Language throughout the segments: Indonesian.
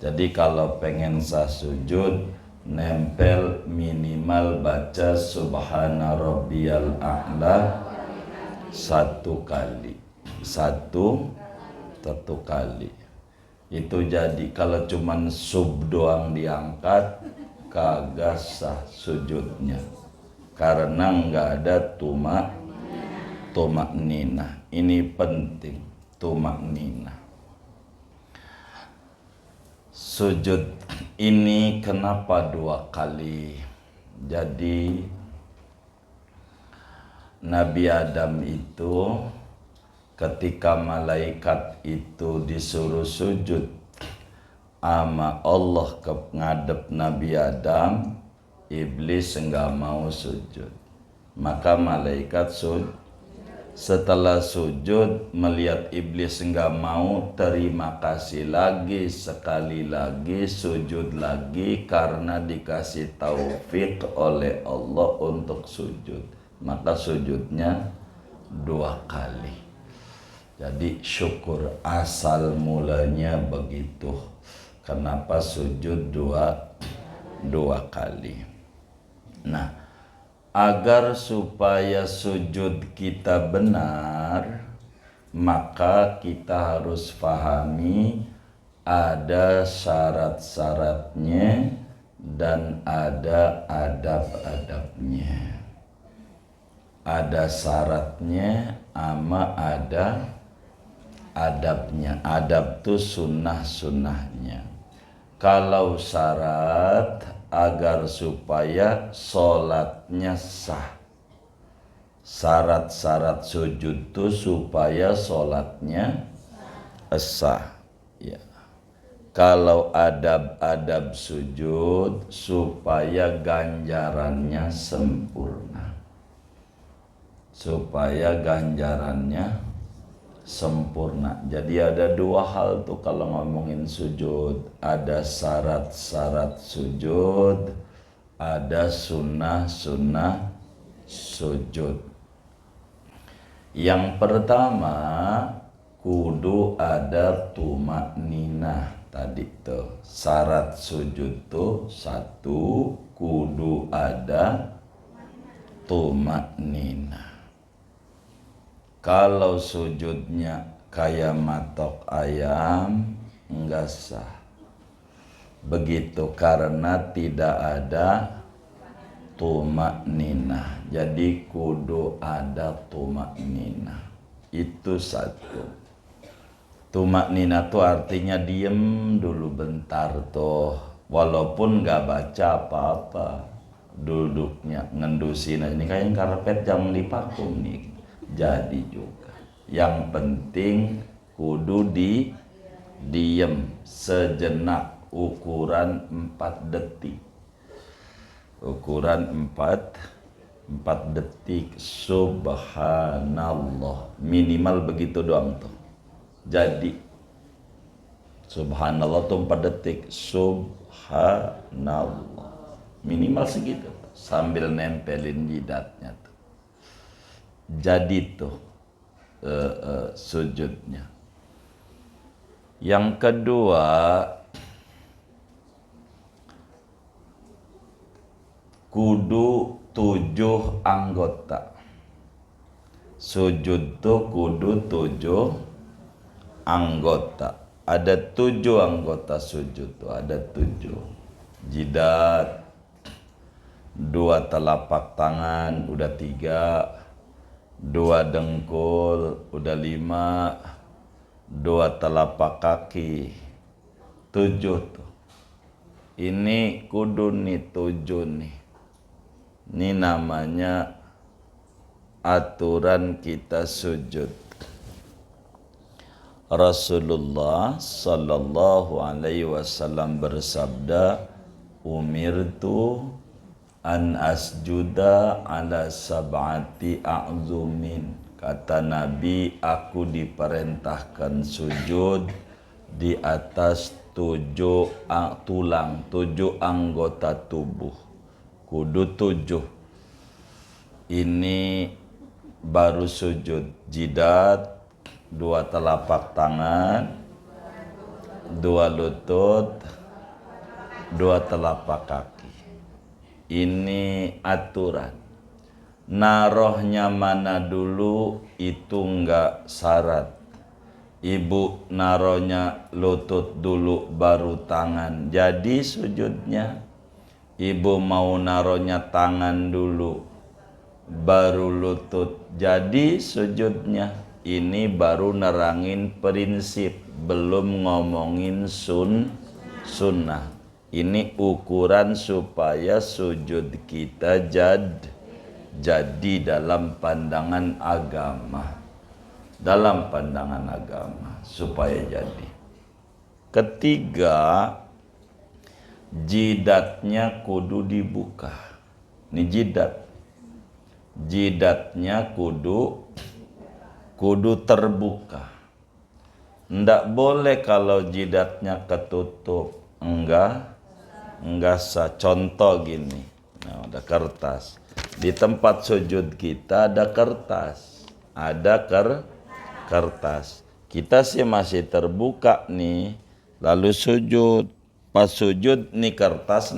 Jadi kalau pengen sah sujud, nempel minimal baca subhana rabbiyal a'la satu kali. Satu kali. Itu jadi kalau cuman sub doang diangkat, kagak sah sujudnya. Karena nggak ada tumak nina. Ini penting, tumak nina. Sujud ini kenapa 2 kali? Jadi Nabi Adam itu ketika malaikat itu disuruh sujud ama Allah ke ngadep Nabi Adam, iblis enggak mau sujud. Maka malaikat sujud. Setelah sujud, melihat iblis enggak mau, terima kasih lagi, sekali lagi, sujud lagi karena dikasih taufik oleh Allah untuk sujud. Maka sujudnya 2 kali. Jadi syukur asal mulanya begitu. Kenapa sujud dua kali? Nah, agar supaya sujud kita benar, maka kita harus pahami ada syarat-syaratnya dan ada adab-adabnya. Ada syaratnya ama ada adabnya. Adab itu sunnah-sunnahnya. Kalau syarat agar supaya sholatnya sah. Syarat-syarat sujud itu supaya sholatnya sah. Ya. Kalau adab-adab sujud supaya ganjarannya sempurna. Supaya ganjarannya sempurna. Jadi ada 2 hal tuh kalau ngomongin sujud. Ada syarat-syarat sujud, ada sunnah-sunnah sujud. Yang pertama, kudu ada tumak ninah. Tadi tuh syarat sujud tuh 1, kudu ada tumak ninah. Kalau sujudnya kayak matok ayam, enggak sah. Begitu karena tidak ada tumak ninah. Jadi kudu ada tumak ninah. Itu 1. Tumak ninah tuh artinya diem dulu bentar tuh. Walaupun enggak baca apa-apa. Duduknya ngendusin aja. Ini kayak karpet jangan dipakum nih. Jadi juga yang penting kudu diem sejenak, ukuran 4 detik. Ukuran 4 detik. Subhanallah, minimal begitu doang tuh. Jadi subhanallah tuh 4 detik. Subhanallah, minimal segitu sambil nempelin jidatnya tuh. Jadi tuh sujudnya. Yang kedua, kudu 7 anggota. Sujud tuh kudu 7 anggota. Ada 7 anggota sujud tuh, ada 7. Jidat, 2 telapak tangan, udah 3. 2 dengkul, udah 5. 2 telapak kaki, 7 tuh. Ini kudu nih 7 nih. Ini namanya aturan kita sujud. Rasulullah sallallahu alaihi wasallam bersabda, umirtu an asjuda ala sab'ati a'zumin. Kata Nabi, aku diperintahkan sujud di atas 7 tulang, 7 anggota tubuh. Kudu 7. Ini baru sujud. Jidat, 2 telapak tangan, dua lutut, dua telapak kaki. Ini aturan. Narohnya mana dulu itu enggak syarat. Ibu narohnya lutut dulu baru tangan. Jadi sujudnya ibu mau narohnya tangan dulu baru lutut. Jadi sujudnya ini baru nerangin prinsip, belum ngomongin sunnah. Ini ukuran supaya sujud kita jadi dalam pandangan agama. Dalam pandangan agama supaya jadi. Ketiga, jidatnya kudu dibuka. Ini jidatnya kudu terbuka. Ndak boleh kalau jidatnya ketutup. Enggak sah. Contoh gini. Nah, ada kertas. Di tempat sujud kita ada kertas. Ada kertas. Kita sih masih terbuka nih. Lalu sujud. Pas sujud nih kertas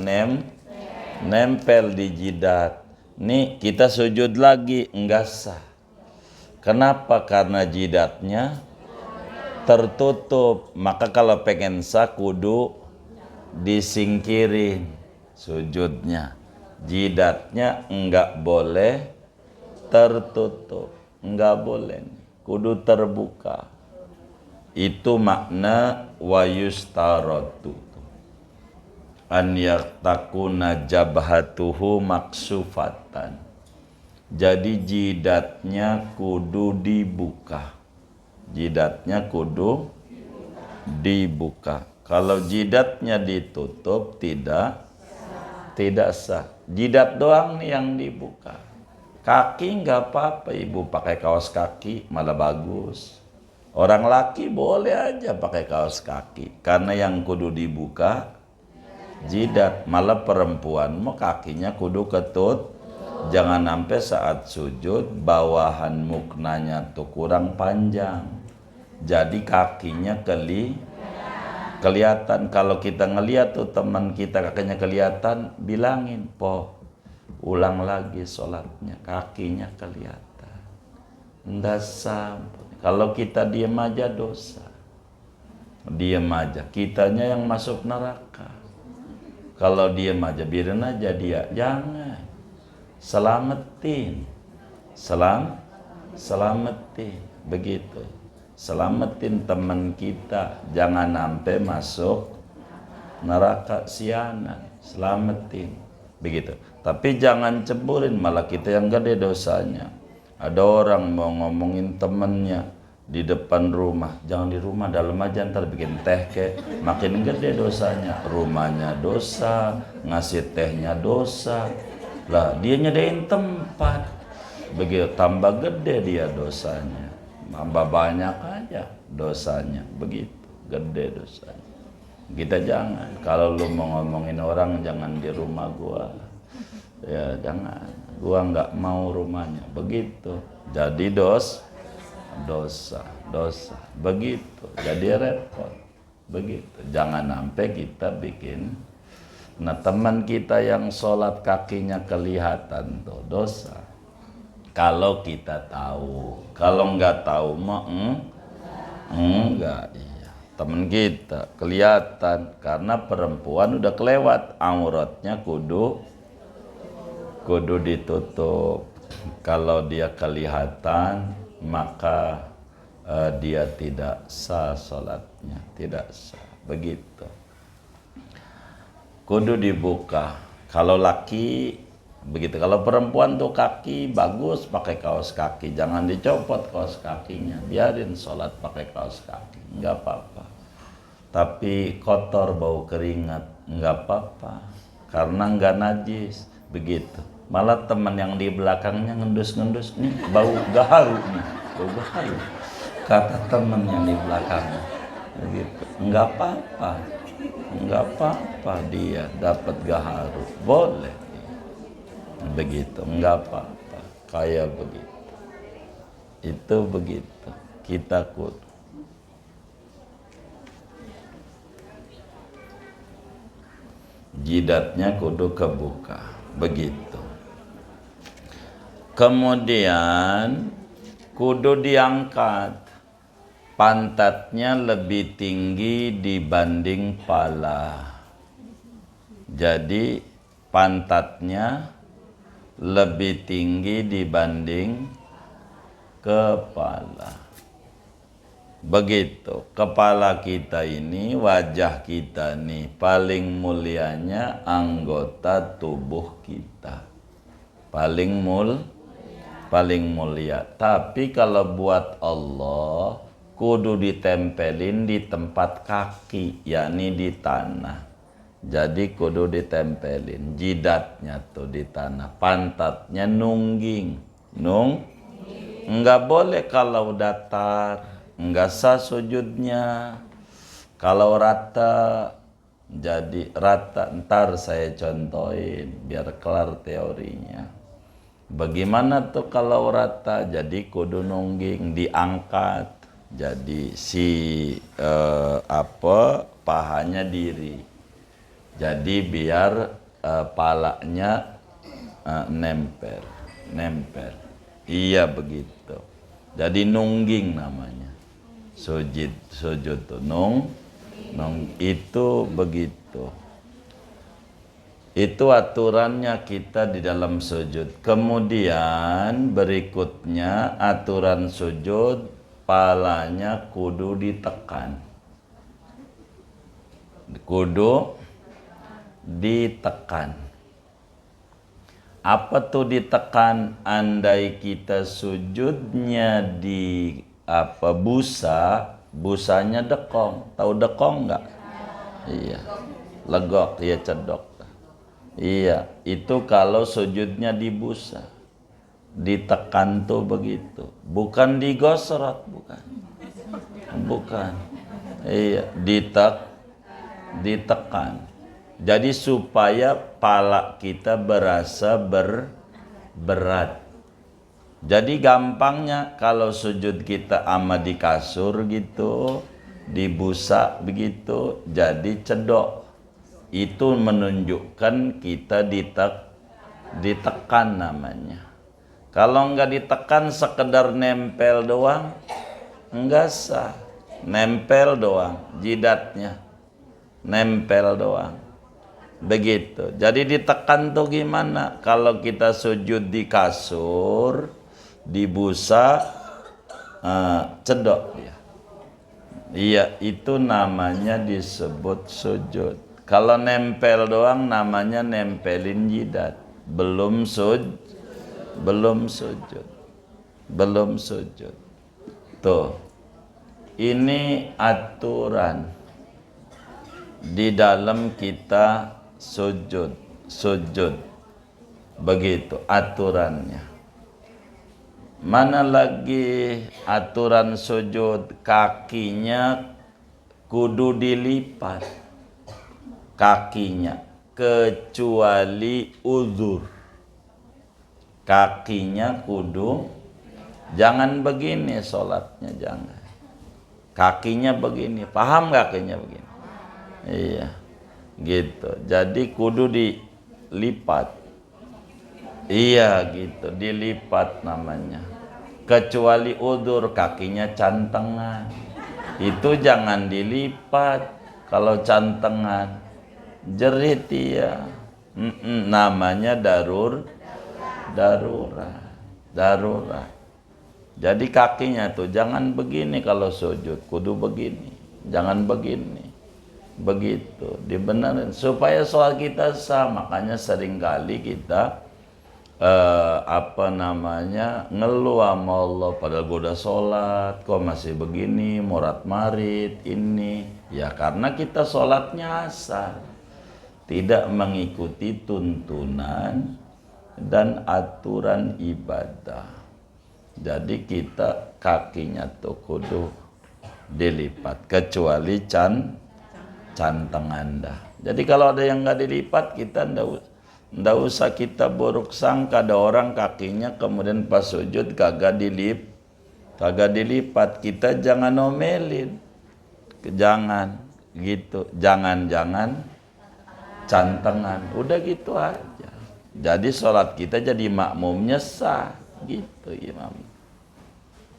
nempel di jidat. Nih kita sujud lagi, enggak sah. Kenapa? Karena jidatnya tertutup. Maka kalau pengen sah kudu disingkirin sujudnya. Jidatnya enggak boleh tertutup. Enggak boleh. Kudu terbuka. Itu makna wa yustaratu. An yaktakuna jabhatuhu maksufatan. Jadi jidatnya kudu dibuka. Jidatnya kudu dibuka. Kalau jidatnya ditutup tidak sah. Jidat doang nih yang dibuka. Kaki nggak apa-apa, ibu pakai kaos kaki malah bagus. Orang laki boleh aja pakai kaos kaki. Karena yang kudu dibuka jidat. Malah perempuan mau kakinya kudu ketut. Jangan sampai saat sujud bawahan muknanya tuh kurang panjang. Jadi kakinya kelihatan. Kalau kita ngeliat tuh teman kita kakinya kelihatan, bilangin, po, ulang lagi sholatnya, kakinya kelihatan. Nggak sampai. Kalau kita diem aja dosa. Diem aja. Kitanya yang masuk neraka. Kalau diem aja, biarin aja dia. Jangan. Selamatin. Selamatin. Begitu. Selamatin teman kita. Jangan sampai masuk neraka sianan. Selamatin. Begitu. Tapi jangan cemburin, malah kita yang gede dosanya. Ada orang mau ngomongin temennya di depan rumah. Jangan di rumah, dalam aja, ntar bikin teh ke. Makin gede dosanya. Rumahnya dosa, ngasih tehnya dosa. Lah dia nyedain tempat. Begitu tambah gede dia dosanya. Tambah banyak aja dosanya. Begitu gede dosanya. Kita jangan. Kalau lu mau ngomongin orang, jangan di rumah gua. Ya jangan. Gua nggak mau rumahnya. Begitu. Jadi dosa. Begitu. Jadi repot. Begitu. Jangan sampai kita bikin. Nah, teman kita yang sholat kakinya kelihatan tuh dosa. Kalau kita tahu. Kalau nggak tahu mah enggak. Iya. Teman kita kelihatan karena perempuan udah kelewat, auratnya kudu ditutup. Kalau dia kelihatan maka dia tidak sah sholatnya, tidak sah. Begitu. Kudu dibuka. Kalau laki begitu. Kalau perempuan tuh kaki bagus pakai kaos kaki, jangan dicopot kaos kakinya. Biarin sholat pakai kaos kaki, nggak apa-apa. Tapi kotor bau keringat, nggak apa-apa. Karena nggak najis. Begitu. Malah teman yang di belakangnya ngendus-ngendus, nih bau gaharu nih, bau gaharu. Kata teman yang di belakangnya, begitu. Nggak apa-apa dia dapat gaharu, boleh. Begitu, nggak apa-apa. Kayak begitu. Itu begitu. Kita kudu. jidatnya kudu kebuka, begitu. Kemudian kudu diangkat, pantatnya lebih tinggi dibanding pala. Jadi pantatnya lebih tinggi dibanding kepala. Begitu, kepala kita ini, wajah kita nih, paling mulianya anggota tubuh kita. Paling mulia. Tapi kalau buat Allah, kudu ditempelin di tempat kaki, yakni di tanah. Jadi kudu ditempelin, jidatnya tuh di tanah, pantatnya nungging. Enggak boleh kalau datar. Enggak sah sujudnya. Kalau rata, jadi rata. Ntar saya contohin biar kelar teorinya. Bagaimana tuh kalau rata? Jadi kudu nungging, diangkat. Jadi pahanya diri. Jadi biar palanya nempel. Iya begitu. Jadi nungging namanya. Sujud tuh itu begitu. Itu aturannya kita di dalam sujud. Kemudian berikutnya aturan sujud, palanya kudu ditekan. Apa tuh ditekan? Andai kita sujudnya di busanya dekong. Tahu dekong nggak? Iya. Legok, ya cedok. Iya, itu kalau sujudnya di busa. Ditekan tuh begitu. Bukan digosrot, bukan. Iya, ditekan. Jadi supaya pala kita berasa berat. Jadi gampangnya kalau sujud kita ama di kasur gitu, di busa begitu, jadi cedok. Itu menunjukkan kita ditekan namanya. Kalau enggak ditekan sekedar nempel doang, enggak sah. Nempel doang, jidatnya. Nempel doang. Begitu. Jadi ditekan tuh gimana? Kalau kita sujud di kasur, di busa, cedok dia. Iya, itu namanya disebut sujud. Kalau nempel doang namanya nempelin jidat. Belum sujud. Tuh. Ini aturan di dalam kita sujud. Begitu aturannya. Mana lagi aturan sujud? Kakinya kudu dilipat. Kakinya kecuali uzur. Kakinya kudu, jangan begini sholatnya, jangan. Kakinya begini, paham kakinya begini? Iya, gitu. Jadi kudu dilipat. Iya gitu, dilipat namanya. Kecuali udur, kakinya cantengan. Itu jangan dilipat. Kalau cantengan, jerit ya. Namanya darurat. Jadi kakinya tuh jangan begini kalau sujud, kudu begini. Jangan begini. Begitu, dibenerin supaya sholat kita sah. Makanya seringkali kita ngeluh sama Allah, padahal gue udah sholat kok masih begini, morat marit ini. Ya karena kita sholatnya asal, tidak mengikuti tuntunan dan aturan ibadah. Jadi kita kakinya tuh kudu dilipat, kecuali cantengan dah. Jadi kalau ada yang nggak dilipat, kita ndak usah kita buruk sangka. Ada orang kakinya kemudian pas sujud kagak dilipat, kita jangan omelin, jangan gitu, jangan cantengan. Udah gitu aja. Jadi sholat kita jadi makmumnya sah. Gitu imam.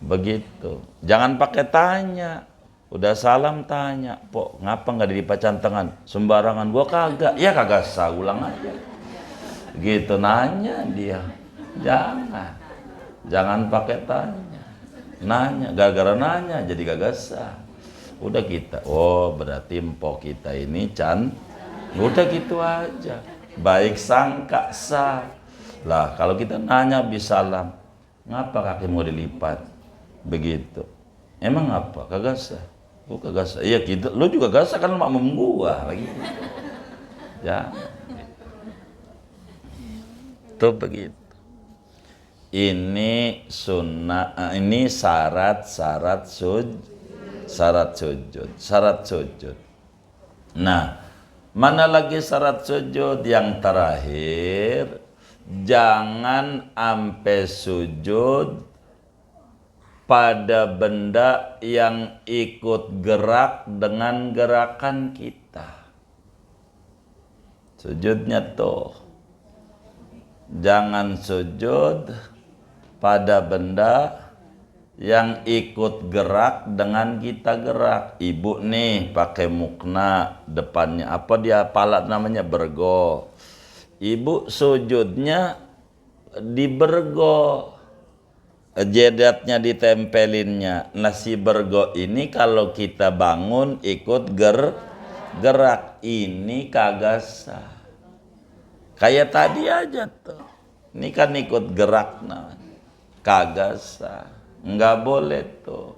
Begitu. Jangan pakai tanya. Udah salam tanya. Pok, ngapa nggak dilipat cantengan? Sembarangan. Gua kagak. Ya kagak sah. Ulang aja. Gitu nanya dia. Jangan pakai tanya. Nanya. Gara-gara nanya jadi kagak sah. Udah kita. Oh berarti empok kita ini udah gitu aja. Baik sangka sah. Lah kalau kita nanya bisalam, ngapa kaki mau dilipat? Begitu. Emang apa? Kagak sah. Oh kagak sah. Iya gitu. Lu juga kagak sah kan lu makmum gua lagi. Ya. Tuh begitu. Ini sunnah, ini syarat sujud. Nah, mana lagi syarat sujud yang terakhir? Jangan ampe sujud pada benda yang ikut gerak dengan gerakan kita. Sujudnya tuh. Jangan sujud pada benda yang ikut gerak dengan kita gerak. Ibu nih pakai mukna, depannya apa dia palat namanya bergo. Ibu sujudnya di bergo, jedatnya ditempelinnya. Nasi bergo ini kalau kita bangun ikut gerak, ini kagak sah. Kayak tadi aja tuh. Ini kan ikut gerak nah. Kagak sah. Nggak boleh tuh.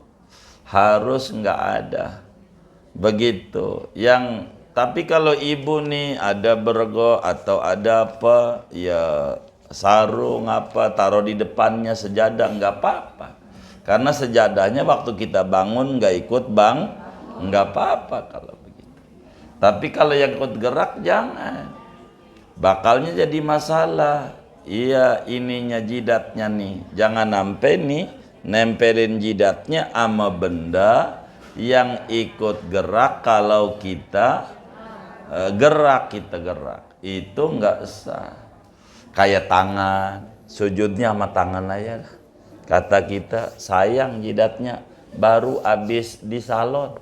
Harus nggak ada. Begitu. Tapi kalau ibu nih ada bergo atau ada apa, ya sarung apa, taruh di depannya sejadah, nggak apa-apa. Karena sejadahnya waktu kita bangun nggak ikut nggak apa-apa kalau begitu. Tapi kalau yang ikut gerak jangan. Bakalnya jadi masalah. Iya ininya jidatnya nih. Jangan sampai nih nempelin jidatnya sama benda yang ikut gerak kalau kita gerak. Itu nggak sah. Kayak tangan. Sujudnya sama tangan aja. Kata kita sayang jidatnya baru habis di salon.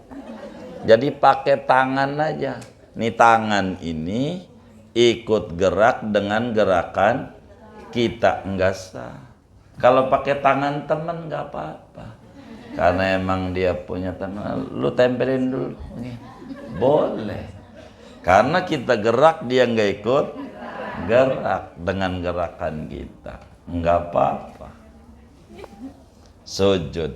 Jadi pakai tangan aja. Nih tangan ini ikut gerak dengan gerakan kita, enggak sah. Kalau pakai tangan temen enggak apa-apa. Karena emang dia punya tangan, lu tempelin dulu. Boleh. Karena kita gerak dia enggak ikut gerak dengan gerakan kita. Enggak apa-apa. Sujud.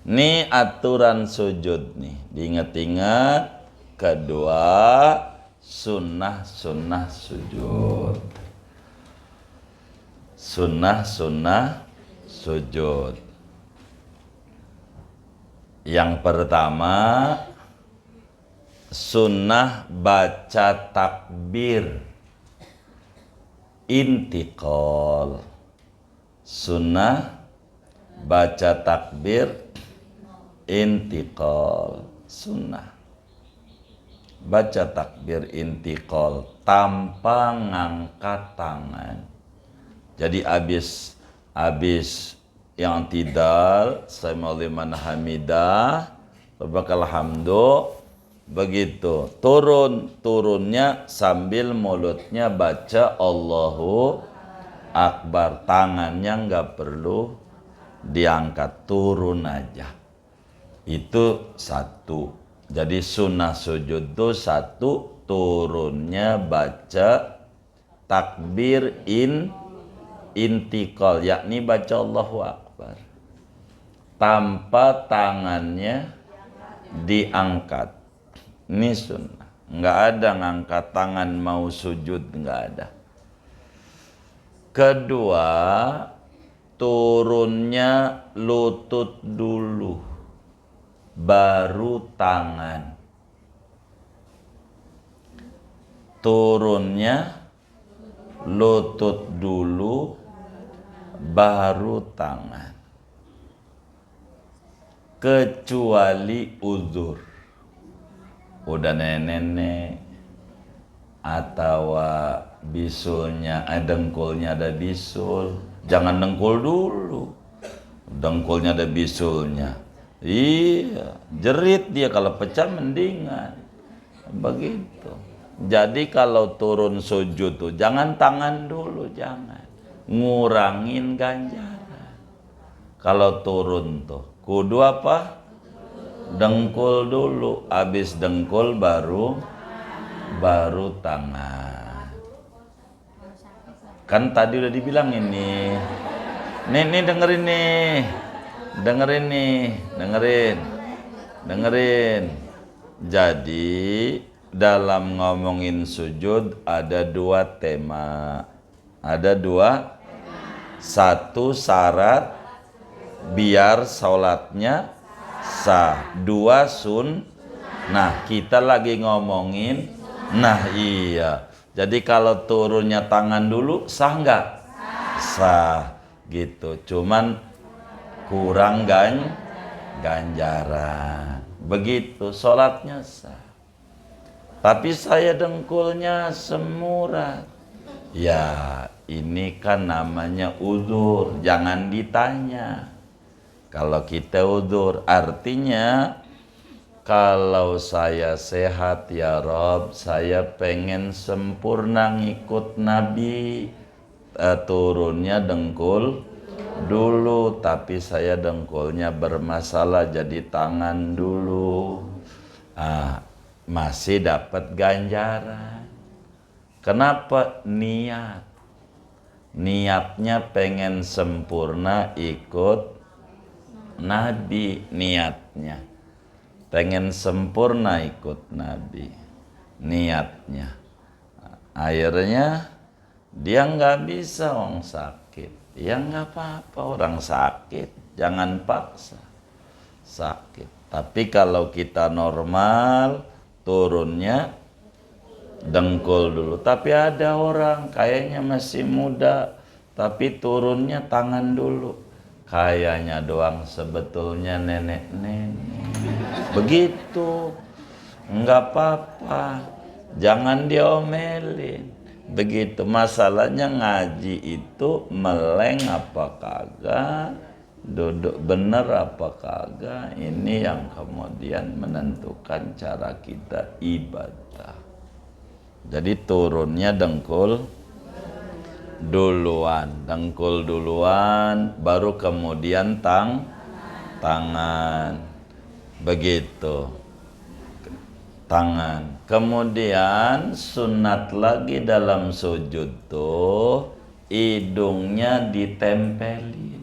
Nih aturan sujud nih. Diingat-ingat. Kedua, sunnah sujud. Sunnah sujud. Yang pertama, sunnah baca takbir intiqal. Sunnah baca takbir intiqal. Sunnah baca takbir intiqal tanpa ngangkat tangan. Jadi habis yang tidal sami liman hamidah rabbakal hamdu, begitu turunnya sambil mulutnya baca Allahu Akbar, tangannya nggak perlu diangkat, turun aja. Itu satu. Jadi sunnah sujud itu satu, turunnya baca takbir intiqal, yakni baca Allahu Akbar tanpa tangannya diangkat. Ini sunnah. Nggak ada ngangkat tangan mau sujud, nggak ada. Kedua, turunnya lutut dulu, baru tangan. Turunnya lutut dulu, baru tangan. Kecuali uzur. Udah nenek-nenek, atau bisulnya, dengkulnya ada bisul, jangan dengkul dulu. Dengkulnya ada bisulnya. Iya, jerit dia, kalau pecah mendingan. Begitu. Jadi kalau turun sujud tuh jangan tangan dulu, jangan. Ngurangin ganjaran. Kalau turun tuh kudu apa? Dengkul dulu, habis dengkul baru tangan. Kan tadi udah dibilang ini. Nih dengerin nih. Dengerin. Jadi dalam ngomongin sujud ada dua tema. Satu, syarat biar sholatnya sah. Dua, nah kita lagi ngomongin. Nah iya, jadi kalau turunnya tangan dulu sah nggak? Sah gitu, cuman kurang ganjaran. Begitu sholatnya sah. Tapi saya dengkulnya semurat. Ya ini kan namanya udzur, jangan ditanya. Kalau kita udzur artinya, kalau saya sehat ya Rob, saya pengen sempurna ngikut Nabi, turunnya dengkul dulu, tapi saya dengkulnya bermasalah jadi tangan dulu. Masih dapat ganjaran. Kenapa? Niatnya pengen sempurna ikut Nabi, niatnya pengen sempurna ikut Nabi, niatnya. Akhirnya dia nggak bisa, orang sakit. Ya nggak apa-apa, orang sakit, jangan paksa. Sakit. Tapi kalau kita normal, turunnya dengkul dulu. Tapi ada orang kayaknya masih muda, tapi turunnya tangan dulu. Kayaknya doang, sebetulnya nenek-nenek. Begitu, nggak apa-apa, jangan diomelin. Begitu, masalahnya ngaji itu meleng apa kagak, duduk bener apa kagak, ini yang kemudian menentukan cara kita ibadah. Jadi turunnya dengkul duluan, baru kemudian tangan. Begitu, tangan. Kemudian sunat lagi dalam sujud tuh hidungnya ditempelin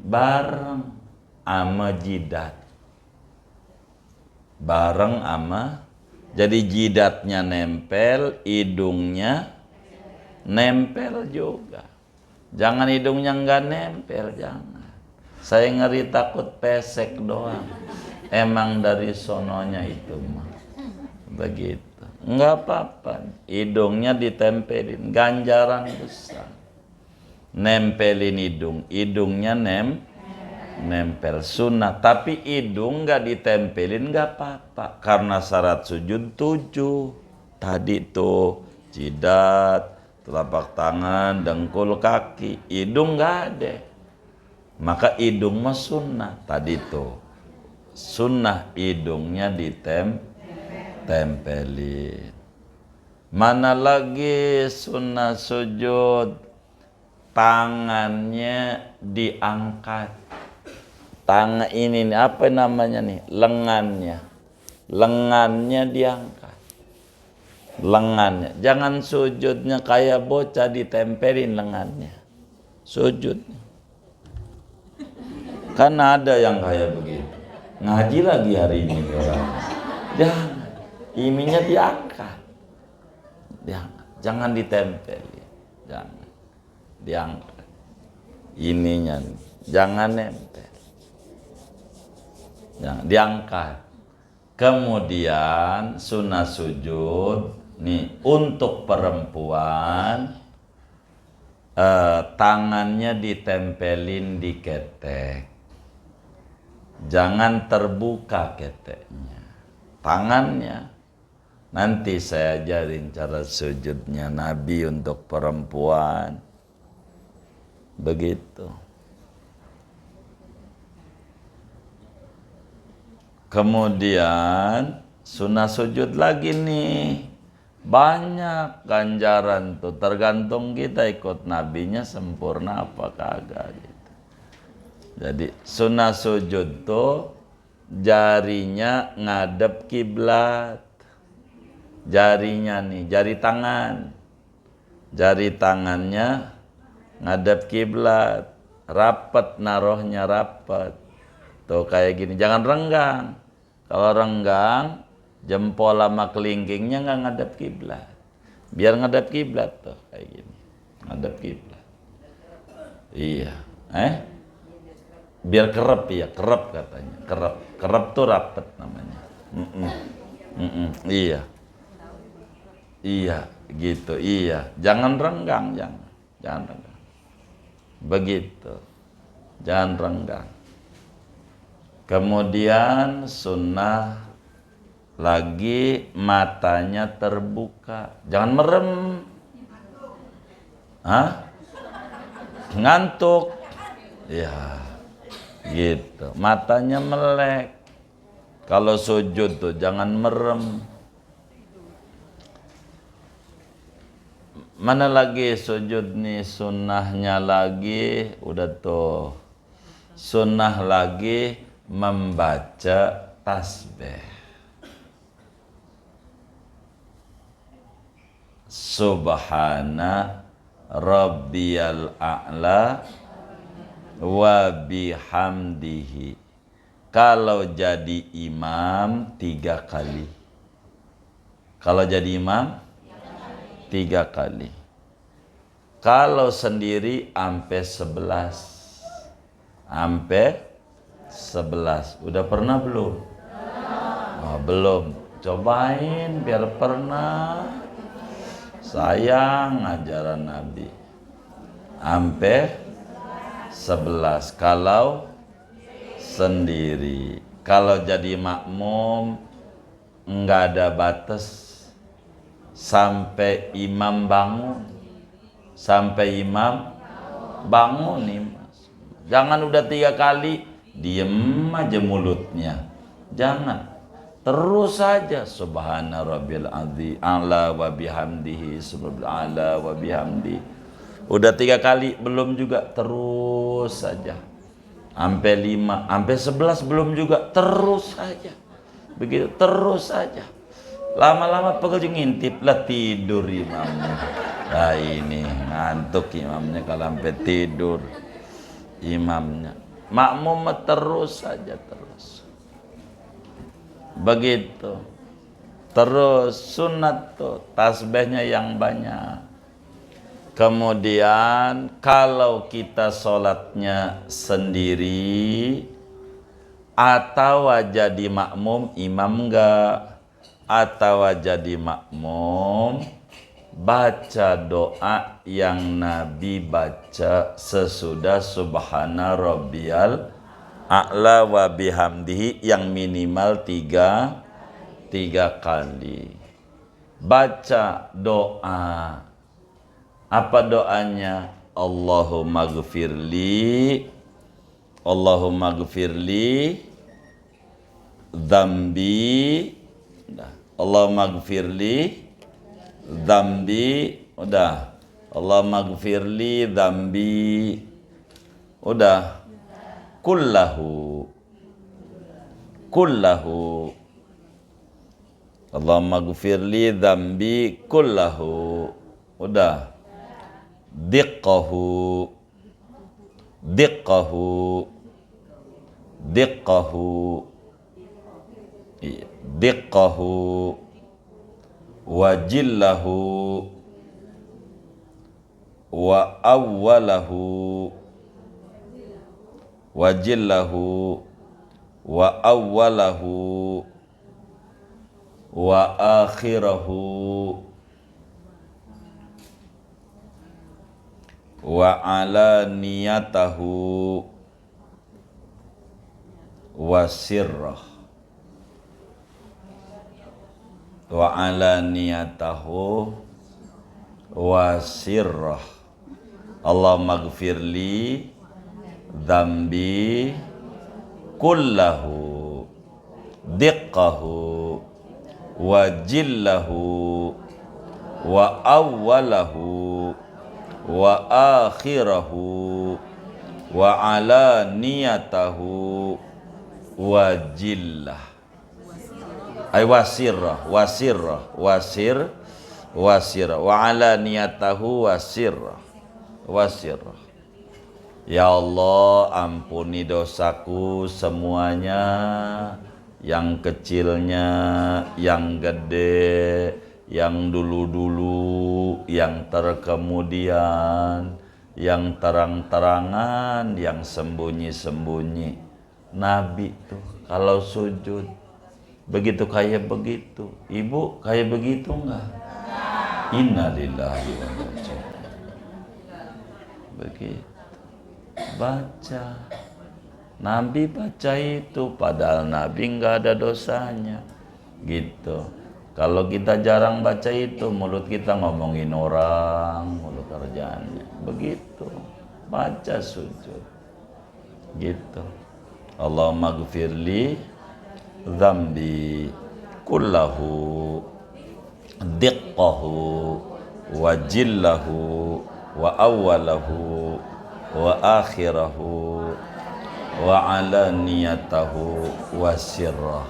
bareng sama jidat, jadi jidatnya nempel, hidungnya nempel juga. Jangan hidungnya nggak nempel, jangan. Saya ngeri takut pesek doang. Emang dari sononya itu mah. Begitu. Nggak apa-apa. Hidungnya ditempelin, ganjaran besar. Nempelin hidungnya nempel sunnah. Tapi hidung nggak ditempelin nggak apa-apa, karena syarat sujud 7 tadi tuh, jidat, telapak tangan, dengkul kaki. Hidung nggak ada, maka hidung mah sunnah tadi tuh, sunnah hidungnya ditempelin. Mana lagi sunnah sujud, tangannya diangkat. Tangan ini apa namanya nih? Lengannya diangkat. Lengannya. Jangan sujudnya kayak bocah ditempelin lengannya. Sujudnya. Kan ada yang kayak begitu. Ngaji lagi hari ini orang. Jangan. Ininya diangkat. Jangan ditempelin. Jangan. Diangkat. Ininya nih. Jangan nempel. Diangkat. Kemudian sunnah sujud nih untuk perempuan, tangannya ditempelin di ketek, jangan terbuka keteknya. tangannya. Nanti saya ajarin cara sujudnya Nabi untuk perempuan. Begitu. Kemudian sunnah sujud lagi nih. Banyak ganjaran tuh, tergantung kita ikut nabinya sempurna apa kagak gitu. Jadi sunnah sujud tuh jarinya ngadep kiblat. Jarinya nih, jari tangan. Jari tangannya ngadep kiblat. Rapet narohnya rapet. Tuh kayak gini, jangan renggang. Kalau renggang, jempol sama kelingkingnya nggak ngadep kiblat. Biar ngadep kiblat tuh kayak gini. Ngadep kiblat. Iya. Biar kerep ya, kerep katanya. Kerep. Kerep tuh rapet namanya. Iya. Iya, gitu. Iya. Jangan renggang, jangan renggang. Begitu. Jangan renggang. Kemudian sunnah lagi matanya terbuka. Jangan merem. Ngantuk. Ya, gitu. Matanya melek. Kalau sujud tuh jangan merem. Mana lagi sujud nih sunnahnya lagi, udah tuh. Sunnah lagi membaca tasbih. Subhana rabbiyal a'la wa bihamdihi. Kalau jadi imam 3 kali. Kalau jadi imam 3 kali. Kalau sendiri ampe 11. Ampe 11. Udah pernah belum? Oh, belum. Cobain biar pernah. Sayang ajaran Nabi. Ampe 11. Kalau sendiri. Kalau jadi makmum enggak ada batas. Sampai imam bangun. Sampai imam bangun nih mas. Jangan udah 3 kali diem aja mulutnya. Jangan. Terus saja subhana rabbil azim ala wa bihamdihi subhanallah wa bihamdi. Udah 3 kali belum juga, terus saja. Sampai 5, sampai 11 belum juga, terus saja. Begitu terus saja. Lama-lama pegel ngintip lah, tidur imamnya. Nah ini ngantuk imamnya kalau sampai tidur imamnya. Makmum terus saja terus. Begitu. Terus sunat tuh tasbihnya yang banyak. Kemudian kalau kita sholatnya sendiri atau jadi makmum, imam enggak, atau jadi makmum, baca doa yang Nabi baca sesudah subhana rabbiyal a'la wa bihamdihi yang minimal 3 kali. Baca doa. Apa doanya? Allahumma gfirli dzambi. Allahumma gfirli dzambi. Udah. Allahumma gfirli dzambi. Udah. Kullahu. Allahumma gfirli dzambi kullahu. Udah. Diqqahu wa jillahu wa awwalahu wa akhirahu wa alaniyatahu wa sirrah. wa alaniyatahu wa sirrah. Allahumma gfirli dzambi kullahu diqqahu wa jillahu wa awwalahu wa akhirahu wa alaniyatahu wa jillah ay wasirrah wa alaniyatahu wasirrah. Ya Allah, ampuni dosaku semuanya, yang kecilnya, yang gede, yang dulu-dulu, yang terkemudian, yang terang-terangan, yang sembunyi-sembunyi. Nabi tuh kalau sujud begitu kayak begitu. Ibu kayak begitu enggak? Innalillahi wa inna ilaihi raji'un. Begitu baca, Nabi baca itu, padahal Nabi enggak ada dosanya gitu. Kalau kita jarang baca itu, mulut kita ngomongin orang, mulut kerjaannya begitu. Baca sujud gitu. Allahumma gfirli dzambi kullahu diqqahu wa jillahu wa awwalahu wa akhirahu wa alaniyatahu wa sirrah.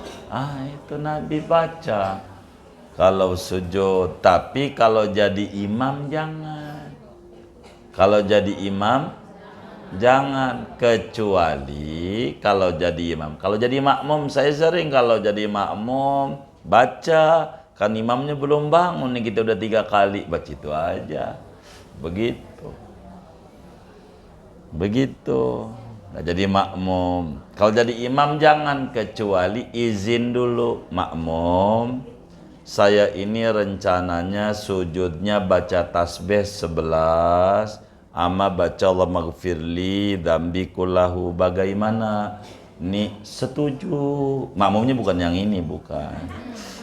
Itu Nabi baca kalau sujud. Tapi kalau jadi imam jangan. Kalau jadi imam jangan, kecuali kalau jadi imam. Kalau jadi makmum, saya sering kalau jadi makmum baca, kan imamnya belum bangun nih, kita udah 3 kali baca itu aja. Begitu. Nah, jadi makmum. Kalau jadi imam jangan, kecuali izin dulu. Makmum, saya ini rencananya sujudnya baca tasbih 11, ama baca Allahumma gfirli dzambi kullahu. Bagaimana? Nih setuju. Makmumnya bukan yang ini, bukan.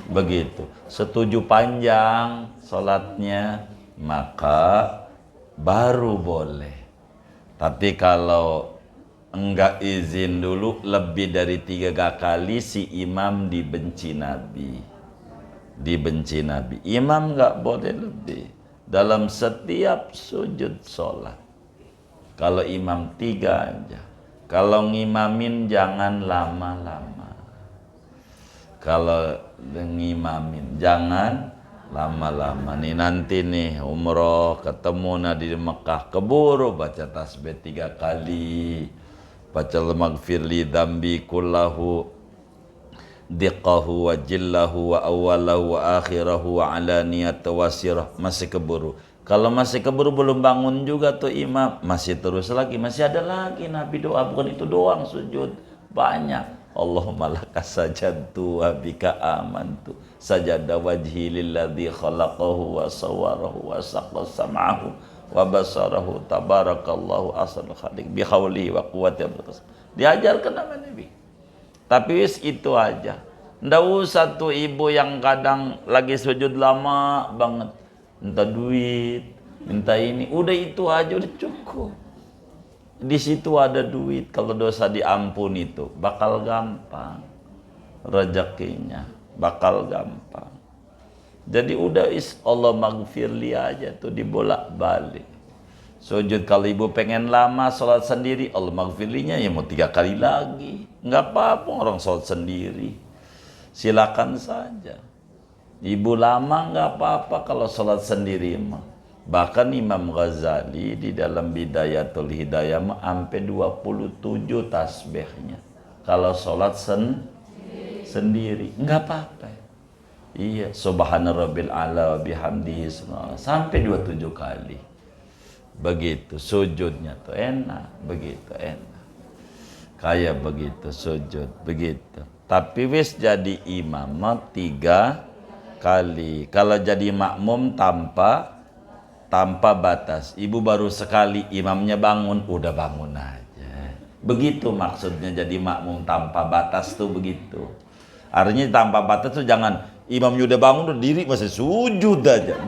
Begitu. Setuju panjang sholatnya, maka baru boleh. Tapi kalau enggak izin dulu lebih dari 3 kali, si imam dibenci Nabi. Imam enggak boleh lebih dalam setiap sujud sholat. Kalau imam 3 aja. Kalau ngimamin jangan lama-lama. Kalau ngimamin jangan lama-lama. Nih nanti nih umroh ketemu di Mekah, keburu baca tasbih 3 kali. Baca maghfirli dzambi kullahu diqqahu wa jillahu wa awwalahu wa akhirahu wa alaniyatahu wa sirrah. Masih keburu. Kalau masih keburu belum bangun juga tuh imam, masih terus lagi, masih ada lagi Nabi doa. Bukan itu doang sujud, banyak. Allahumma laka sajadtu wa bika amantu sajada wajhi lilladzi khalaqahu wa sawwarahu wa saqqa sam'ahu wa basarahu tabarakallahu ahsanul khaliq bi haulihi wa quwwatihi. Diajarkan sama Nabi. Tapi wis itu aja. Ndak usah tuh ibu yang kadang lagi sujud lama banget, minta duit, minta ini. Udah itu aja udah cukup. Di situ ada duit, kalau dosa diampuni itu bakal gampang. Rezekinya bakal gampang. Jadi udah Allah maghfirli aja tuh dibolak-balik. Sujud kalau ibu pengen lama sholat sendiri, Allah maghfirlinya ya mau 3 kali lagi. Enggak apa-apa orang sholat sendiri. Silakan saja. Ibu lama enggak apa-apa kalau sholat sendiri mah. Bahkan Imam Ghazali di dalam Bidayatul Hidayah sampai 27 tasbihnya. Kalau sholat sendiri, enggak apa-apa. Iya, subhana rabbil a'la wa bihamdihi sampai 27 kali. Begitu sujudnya tuh enak, begitu enak. Kayak begitu sujud, begitu. Tapi wis jadi imam 3 kali. Kalau jadi makmum tanpa batas. Ibu baru sekali imamnya bangun, udah bangun aja. Begitu maksudnya jadi makmum tanpa batas tuh begitu. Artinya tanpa batas tuh jangan Imamnya udah bangun, udah diri masih sujud aja.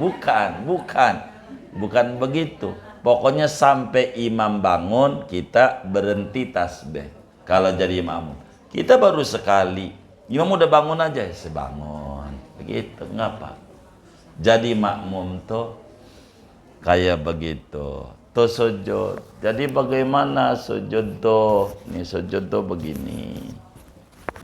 Bukan begitu. Pokoknya sampai imam bangun kita berhenti tasbih. Kalau jadi imam, kita baru sekali. Imam udah bangun aja, sebangun. Begitu, ngapa? Jadi makmum tuh kayak begitu. Tuh sujud. Jadi bagaimana sujud tuh? Nih sujud tuh begini.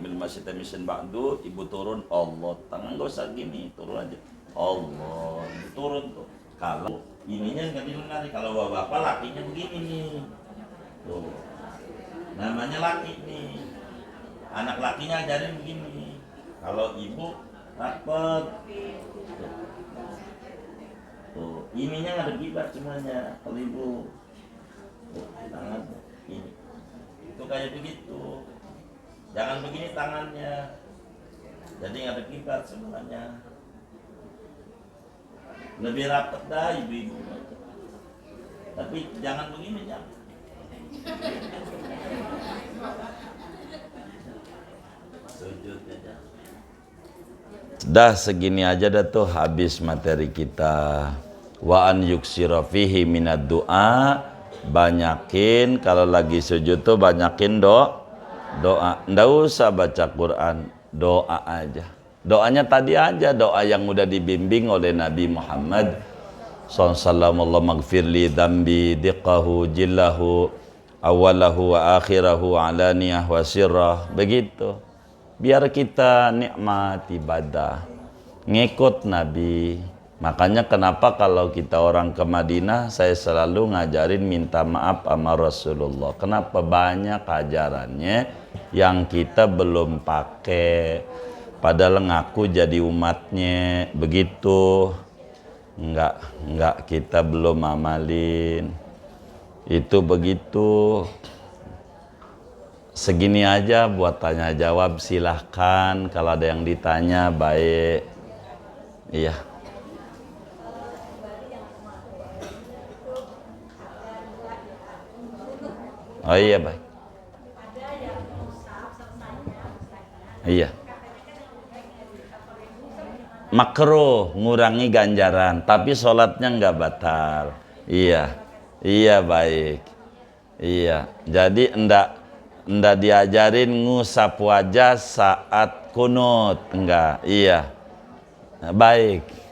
Masih temisin ba'du, ibu turun, Allah. Tangan gak usah gini, turun aja. Allah, turun tuh. Kalau ininya nggak dilengari, kalau bapak lakinya begini nih. Tuh. Namanya laki nih. Anak lakinya ajarin begini. Kalau ibu rapet. Tuh, ininya nggak ada kibat semuanya. Kalau ibu, tuh, tangan ini. Itu kayak begitu. Jangan begini tangannya. Jadi nggak ada kibat semuanya. Lebih rapat dah ibu-ibu. Tapi jangan begini, jangan. Sujud aja. Dah segini aja dah tuh habis materi kita. Wa an yuksira fihi minad du'a, banyakin kalau lagi sujud tuh banyakin doa. Nggak usah baca Quran, doa aja. Doanya tadi aja, doa yang udah dibimbing oleh Nabi Muhammad SAW. Allahumma gfirli dambi diqahu jillahu awalahu wa akhirahu alaniyah wa sirrah. Begitu. Biar kita nikmat ibadah, ngikut Nabi. Makanya kenapa kalau kita orang ke Madinah, saya selalu ngajarin minta maaf sama Rasulullah. Kenapa? Banyak ajarannya yang kita belum pakai. Padahal ngaku jadi umatnya, begitu. Enggak kita belum amalin. Itu begitu. Segini aja buat tanya jawab, silahkan. Kalau ada yang ditanya, baik. Iya. Oh iya, baik. Iya. Makruh, ngurangi ganjaran, tapi sholatnya nggak batal. Iya, iya baik. Iya, jadi ndak diajarin ngusap wajah saat kunut, enggak. Iya, baik.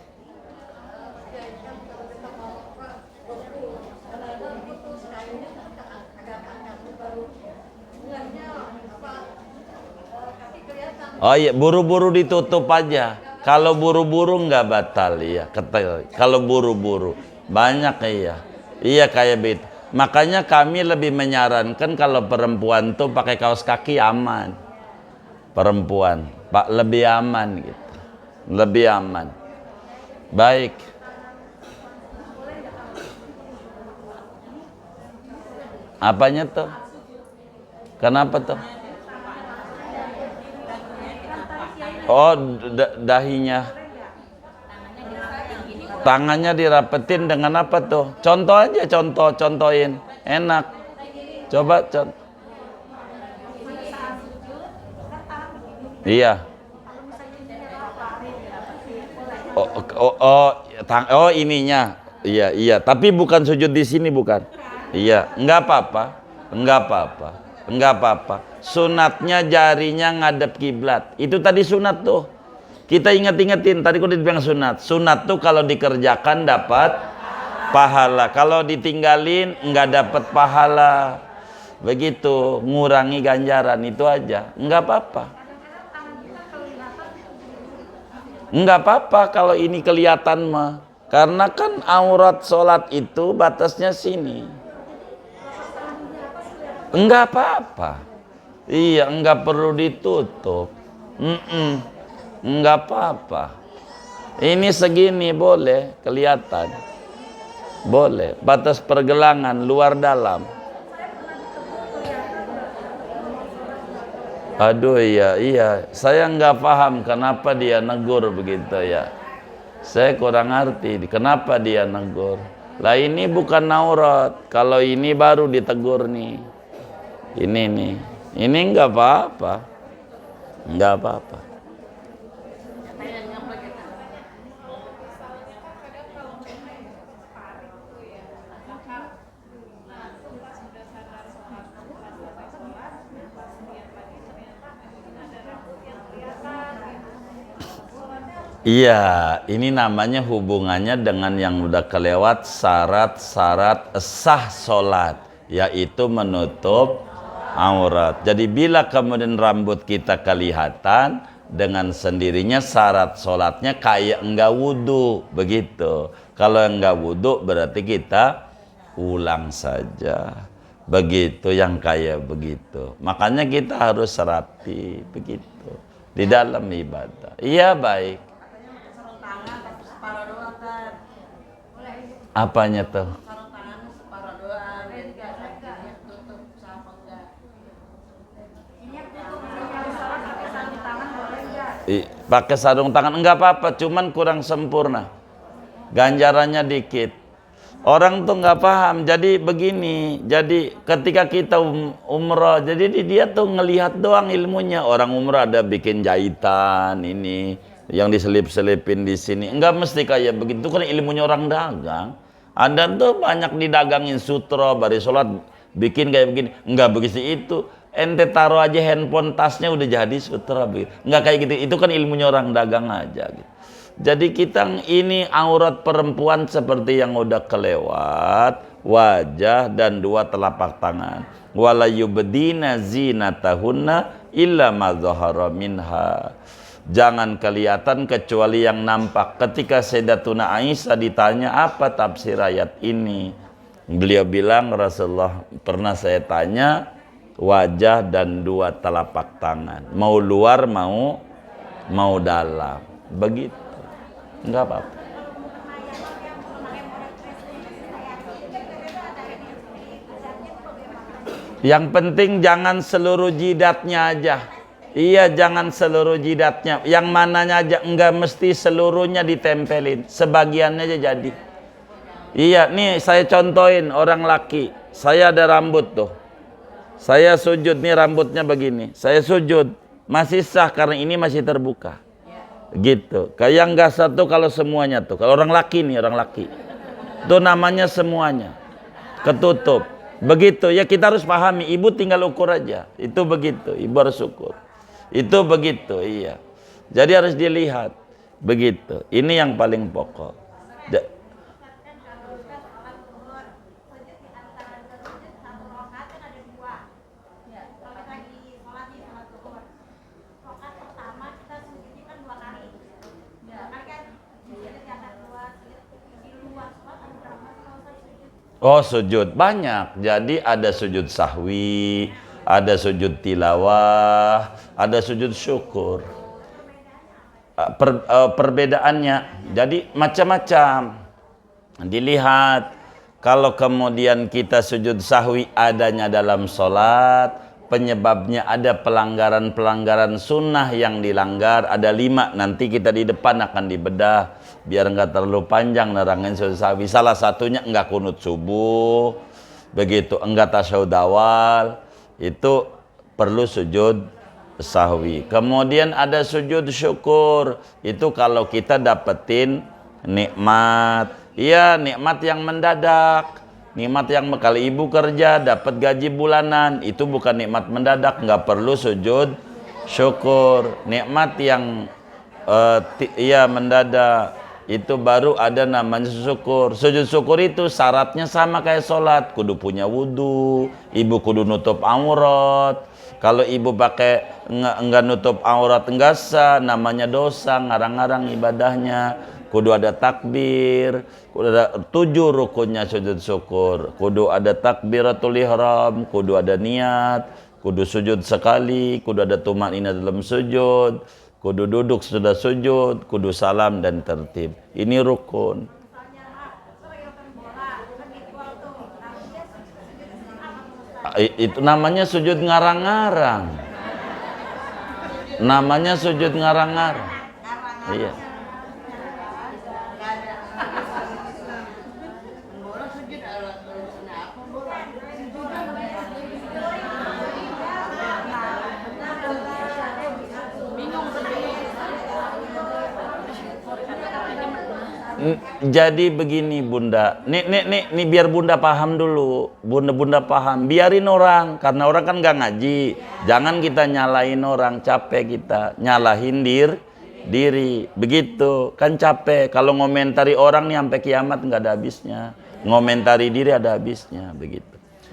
Oh iya, buru-buru ditutup aja. Kalau buru-buru nggak batal, iya. Kalau buru-buru banyak, iya. Iya kayak begitu. Makanya kami lebih menyarankan kalau perempuan tuh pakai kaos kaki aman. Perempuan, Pak, lebih aman gitu. Lebih aman. Baik. Apanya tuh? Kenapa tuh? Oh, dahinya. Tangannya dirapetin dengan apa tuh? Contoh aja, contohin. Enak. Coba contoh. Iya. Oh, ininya. Iya. Tapi bukan sujud di sini, bukan. Iya, enggak apa-apa. Sunatnya jarinya ngadep kiblat. Itu tadi sunat tuh. Kita ingetin tadi kok dibilang sunat. Sunat tuh kalau dikerjakan dapat pahala. Kalau ditinggalin nggak dapat pahala. Begitu, ngurangi ganjaran itu aja. Nggak apa-apa. Nggak apa-apa kalau ini kelihatan mah. Karena kan aurat sholat itu batasnya sini. Enggak apa-apa. Iya, enggak perlu ditutup. Enggak apa-apa. Ini segini boleh kelihatan. Boleh. Batas pergelangan luar dalam. Aduh, iya. Saya enggak paham kenapa dia negur begitu ya. Saya kurang ngerti kenapa dia negur. Lah ini bukan aurat. Kalau ini baru ditegur nih. Ini enggak apa-apa. Iya, ini namanya hubungannya dengan yang udah kelewat syarat-syarat sah sholat, yaitu menutup aurat. Jadi bila kemudian rambut kita kelihatan, dengan sendirinya syarat sholatnya kayak enggak wudhu, begitu. Kalau enggak wudhu berarti kita ulang saja. Begitu yang kayak begitu. Makanya kita harus rapi, begitu. Di dalam ibadah. Iya baik. Apanya tuh? Pakai sarung tangan enggak apa-apa, cuman kurang sempurna. Ganjarannya dikit. Orang tuh nggak paham. Jadi begini, jadi ketika kita umroh, jadi dia tuh ngelihat doang ilmunya. Orang umroh ada bikin jahitan ini, yang diselip-selipin di sini. Enggak mesti kayak begitu, kan ilmunya orang dagang. Ada tuh banyak didagangin sutra, bari sholat bikin kayak begini. Enggak begitu itu. Ente taruh aja handphone tasnya udah jadi sutra begitu. Enggak kayak gitu. Itu kan ilmunya orang dagang aja gitu. Jadi kita ini aurat perempuan seperti yang udah kelewat, wajah dan dua telapak tangan. Wala yubdina zinatahunna illa ma dhahara minha. Jangan kelihatan kecuali yang nampak. Ketika Sayyidatuna Aisyah ditanya apa tafsir ayat ini, beliau bilang, Rasulullah pernah saya tanya wajah dan dua telapak tangan, mau luar mau dalam, begitu. Enggak apa-apa. Yang penting jangan seluruh jidatnya aja. Iya, jangan seluruh jidatnya. Yang mananya aja, enggak mesti seluruhnya ditempelin. Sebagiannya aja jadi. Iya, nih saya contohin orang laki. Saya ada rambut tuh. Saya sujud, nih rambutnya begini. Saya sujud. Masih sah karena ini masih terbuka. Gitu. Kayak enggak satu kalau semuanya tuh. Kalau orang laki nih, orang laki. Itu namanya semuanya ketutup. Begitu ya, kita harus pahami. Ibu tinggal ukur aja. Itu begitu. Ibu harus ukur. Itu begitu, iya. Jadi harus dilihat. Begitu. Ini yang paling pokok. Oh, sujud banyak. Jadi ada sujud sahwi, ada sujud tilawah, ada sujud syukur. Perbedaannya jadi macam-macam. Dilihat, kalau kemudian kita sujud sahwi adanya dalam sholat, penyebabnya ada pelanggaran-pelanggaran sunnah yang dilanggar, ada 5. Nanti kita di depan akan dibedah biar enggak terlalu panjang nerangin sujud sahwi. Salah satunya enggak kunut subuh, begitu, enggak tasyahud awal, itu perlu sujud sahwi. Kemudian ada sujud syukur, itu kalau kita dapetin nikmat, iya, nikmat yang mendadak, nikmat yang kali ibu kerja dapat gaji bulanan, itu bukan nikmat mendadak, nggak perlu sujud syukur. Nikmat yang iya mendadak, itu baru ada namanya syukur. Sujud syukur itu syaratnya sama kayak sholat, kudu punya wudhu, ibu kudu nutup aurat. Kalau ibu pakai enggak nutup aurat enggak sah, namanya dosa, ngarang-ngarang ibadahnya. Kudu ada takbir, kudu ada 7 rukunnya sujud syukur. Kudu ada takbiratul ihram, kudu ada niat, kudu sujud sekali, kudu ada tumanina dalam sujud, kudu duduk sudah sujud, kudu salam dan tertib. Ini rukun. Itu namanya sujud ngarang-ngarang. Namanya sujud ngarang-ngarang. Iya. Jadi begini Bunda, nih biar Bunda paham dulu, Bunda paham, biarin orang, karena orang kan nggak ngaji, jangan kita nyalain orang, capek kita, nyalahin diri. Begitu, kan capek. Kalau ngomentari orang nih sampai kiamat nggak ada habisnya. Ngomentari diri ada habisnya, begitu.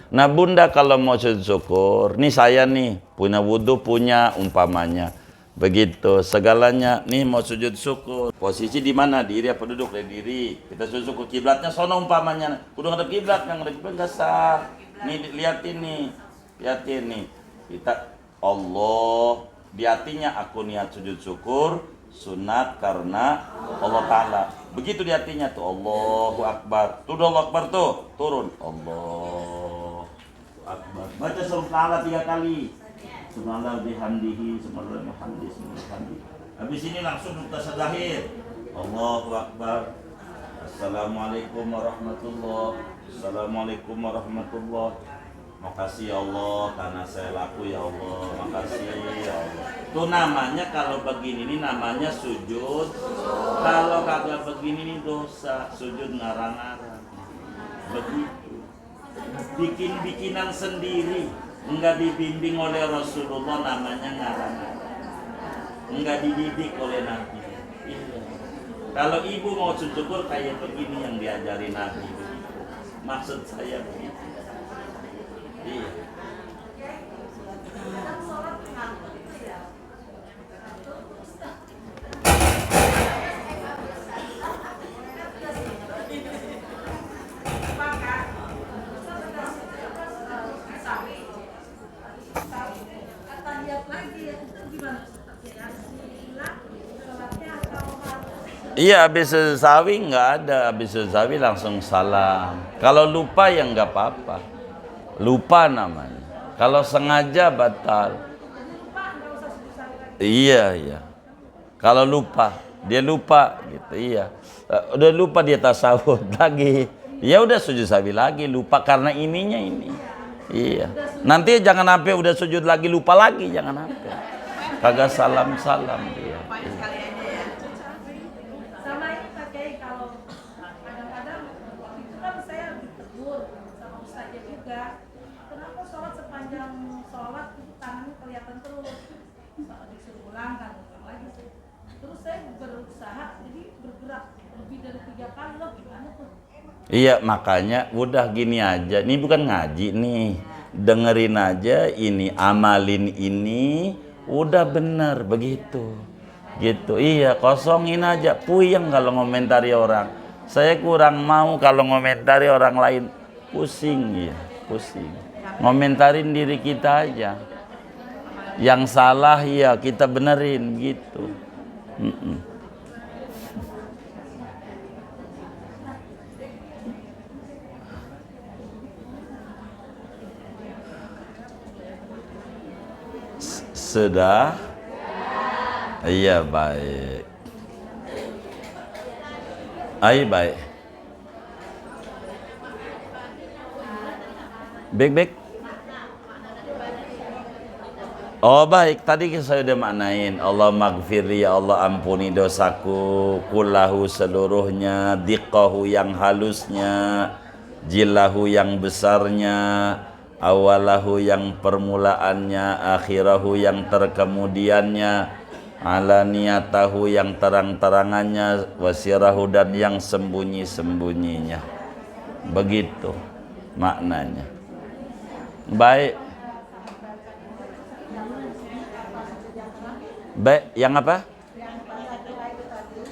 Nah bunda kalau mau sujud syukur, nih saya nih punya wudhu, punya umpamanya. Begitu, segalanya nih mau sujud syukur. Posisi di mana? Diri apa duduk? Dari diri. Kita sujud syukur, kiblatnya sono umpamanya. Udah ngadep kiblat, yang ngadep kiblat nggak sah. Nih liatin nih. Kita Allah di hatinya aku niat sujud syukur sunat karena Allah Ta'ala. Begitu di hatinya tuh Allahu Akbar. Tuh Allah Akbar tuh turun Allah Akbar. Baca surah 3 kali. Subhanallah bihamdihi subhanallah bihamdihi subhanallah. Habis ini langsung tasahhud. Allahu Akbar. Assalamualaikum warahmatullahi. Assalamualaikum warahmatullahi. Makasih ya Allah karena saya laku ya Allah. Makasih ya Allah. Itu namanya kalau begini ini namanya sujud. Kalau kagak begini ini dosa. Sujud ngarang-ngarang. Begitu. Bikin-bikinan sendiri. Enggak dibimbing oleh Rasulullah namanya ngarang-ngarang. Enggak dididik oleh Nabi. Iya. Kalau ibu mau sujud syukur kayak begini yang diajari Nabi. Maksud saya begitu. Iya. Iya, habis sawi nggak ada, habis sawi langsung salam. Kalau lupa ya nggak apa-apa. Lupa namanya. Kalau sengaja batal. Iya. Kalau lupa, dia lupa gitu. Iya. Udah lupa dia tasawuf lagi. Ya udah sujud sawi lagi, lupa karena ininya ini. Iya. Nanti jangan sampai udah sujud lagi lupa lagi, jangan sampai. Kagak salam-salam dia. Iya, makanya udah gini aja. Ini bukan ngaji nih. Dengerin aja ini, amalin ini udah bener begitu. Gitu. Iya, kosongin aja. Puyeng kalau ngomentari orang. Saya kurang mau kalau ngomentari orang lain. Pusing ya, pusing. Ngomentarin diri kita aja. Yang salah ya kita benerin gitu. Sudah? Iya, baik. Baik. Baik. Oh baik, tadi saya udah maknain. Allah maghfirli, ya Allah ampuni dosaku, kullahu seluruhnya, diqahu yang halusnya, jillahu yang besarnya, awalahu yang permulaannya, akhirahu yang terkemudiannya, alaniyatahu yang terang-terangannya, wasirahu dan yang sembunyi-sembunyinya. Begitu maknanya. Baik. Baik, yang apa?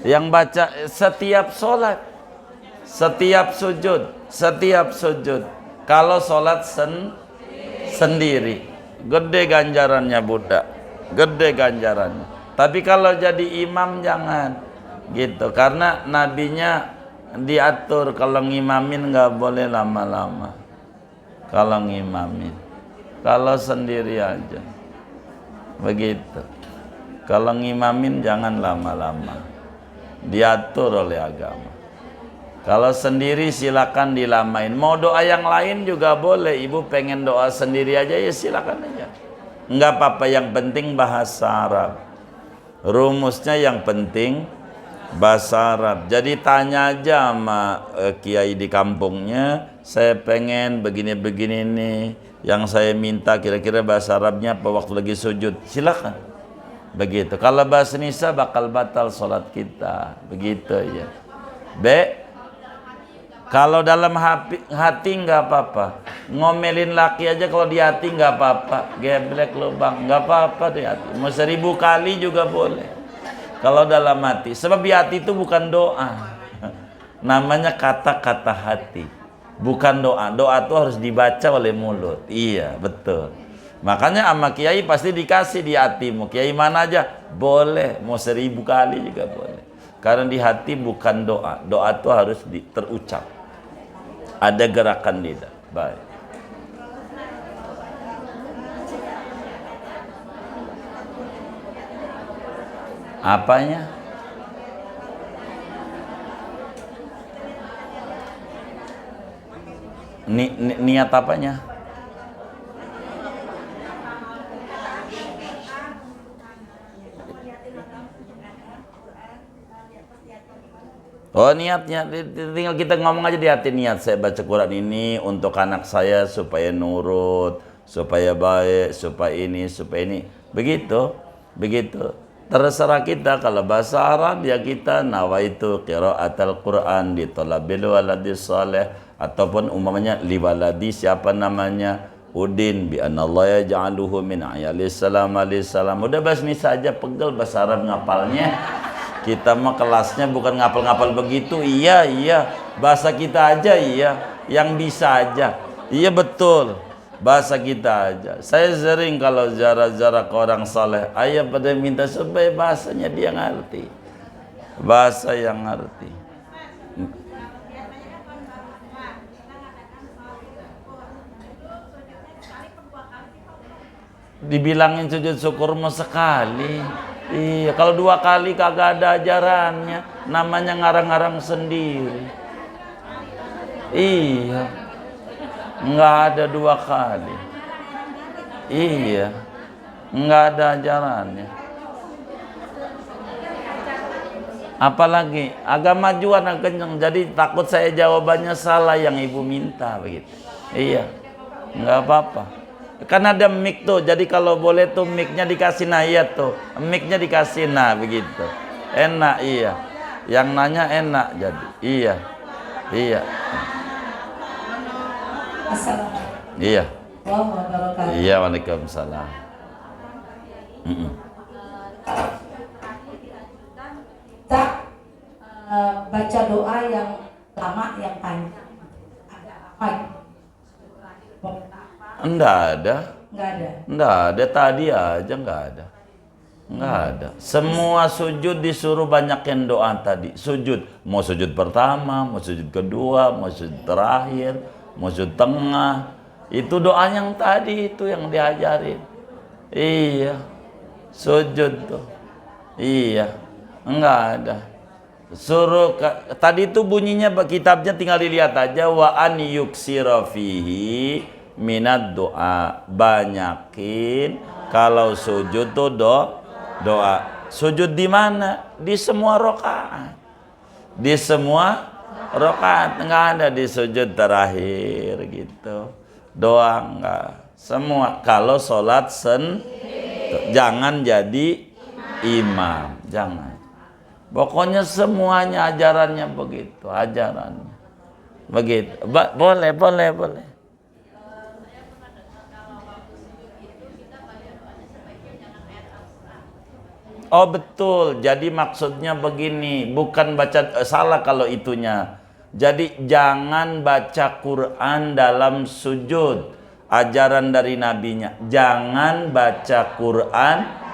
Yang baca setiap sholat, setiap sujud. Kalau sholat sendiri, gede ganjarannya budak, gede ganjarannya. Tapi kalau jadi imam jangan, gitu. Karena nabinya diatur kalau ngimamin nggak boleh lama-lama. Kalau ngimamin, kalau sendiri aja, begitu. Kalau ngimamin jangan lama-lama, diatur oleh agama. Kalau sendiri silakan dilamain. Mau doa yang lain juga boleh. Ibu pengen doa sendiri aja ya silakan aja. Enggak apa-apa, yang penting bahasa Arab. Rumusnya yang penting bahasa Arab. Jadi tanya aja sama kiai di kampungnya, saya pengen begini-begini nih. Yang saya minta kira-kira bahasa Arabnya apa waktu lagi sujud. Silakan. Begitu. Kalau bahasa nisa bakal batal sholat kita. Begitu ya. B. Kalau dalam hati nggak apa-apa. Ngomelin laki aja kalau di hati nggak apa-apa. Geblek lubang nggak apa-apa di hati. Mau 1000 kali juga boleh. Kalau dalam hati. Sebab di hati itu bukan doa. Namanya kata-kata hati. Bukan doa. Doa itu harus dibaca oleh mulut. Iya, betul. Makanya sama kiai pasti dikasih di hatimu. Kiai mana aja boleh, mau 1000 kali juga boleh. Karena di hati bukan doa. Doa itu harus terucap. Ada gerakan lidah. Baik. Apanya? Niat apanya? Oh, niatnya tinggal kita ngomong aja di hati, niat saya baca Quran ini untuk anak saya supaya nurut, supaya baik, supaya ini. Begitu. Terserah kita. Kalau bahasa Arab ya kita nawaitu qiraatal Quran di talabil waladis saleh, ataupun umpamanya li waladi siapa namanya Udin bi anallahu yaj'aluhu min ayalis salam alayhi salam. Udah bahas ini saja, pegel bahasa Arab ngapalnya. Kita mah kelasnya bukan ngapal-ngapal begitu. Iya, bahasa kita aja, iya, yang bisa aja. Iya betul, bahasa kita aja. Saya sering kalau ziarah-ziarah ke orang saleh, ayah pada minta supaya bahasanya dia ngerti, bahasa yang ngerti. Dibilangin sujud syukur mau sekali. Iya, kalau 2 kali kagak ada ajarannya, namanya ngarang-ngarang sendiri. Iya, nggak ada 2 kali. Iya, nggak ada ajarannya. Apalagi agama majuan kenceng, jadi takut saya jawabannya salah yang ibu minta begitu. Iya, nggak apa-apa. Kan ada mic tuh, jadi kalau boleh tuh mic-nya dikasih, nah iya tuh, mic-nya dikasih, nah begitu. Enak, iya. Yang nanya enak jadi, iya. Assalamualaikum. Iya. Warahmatullahi wabarakatuh. Iya, waalaikumsalam. Tak baca doa yang lama yang panjang. Ada apa? Enggak ada. Enggak ada. Tadi aja enggak ada. Semua sujud disuruh banyakin doa tadi. Sujud, mau sujud pertama, mau sujud kedua, mau sujud terakhir, mau sujud tengah. Itu doa yang tadi itu yang diajarin. Iya. Sujud tuh. Iya. Enggak ada. Suruh tadi itu bunyinya kitabnya tinggal dilihat aja, wa an yuksira fihi minat doa, banyakin kalau sujud tuh doa. Sujud di mana? Di semua rakaat. Nggak ada di sujud terakhir gitu. Doa enggak. Semua kalau sholat jangan jadi imam, jangan. Pokoknya semuanya ajarannya begitu, ajarannya begitu. Boleh. Oh betul, jadi maksudnya begini, bukan baca salah kalau itunya. Jadi jangan baca Quran dalam sujud. Ajaran dari nabinya, jangan baca Quran.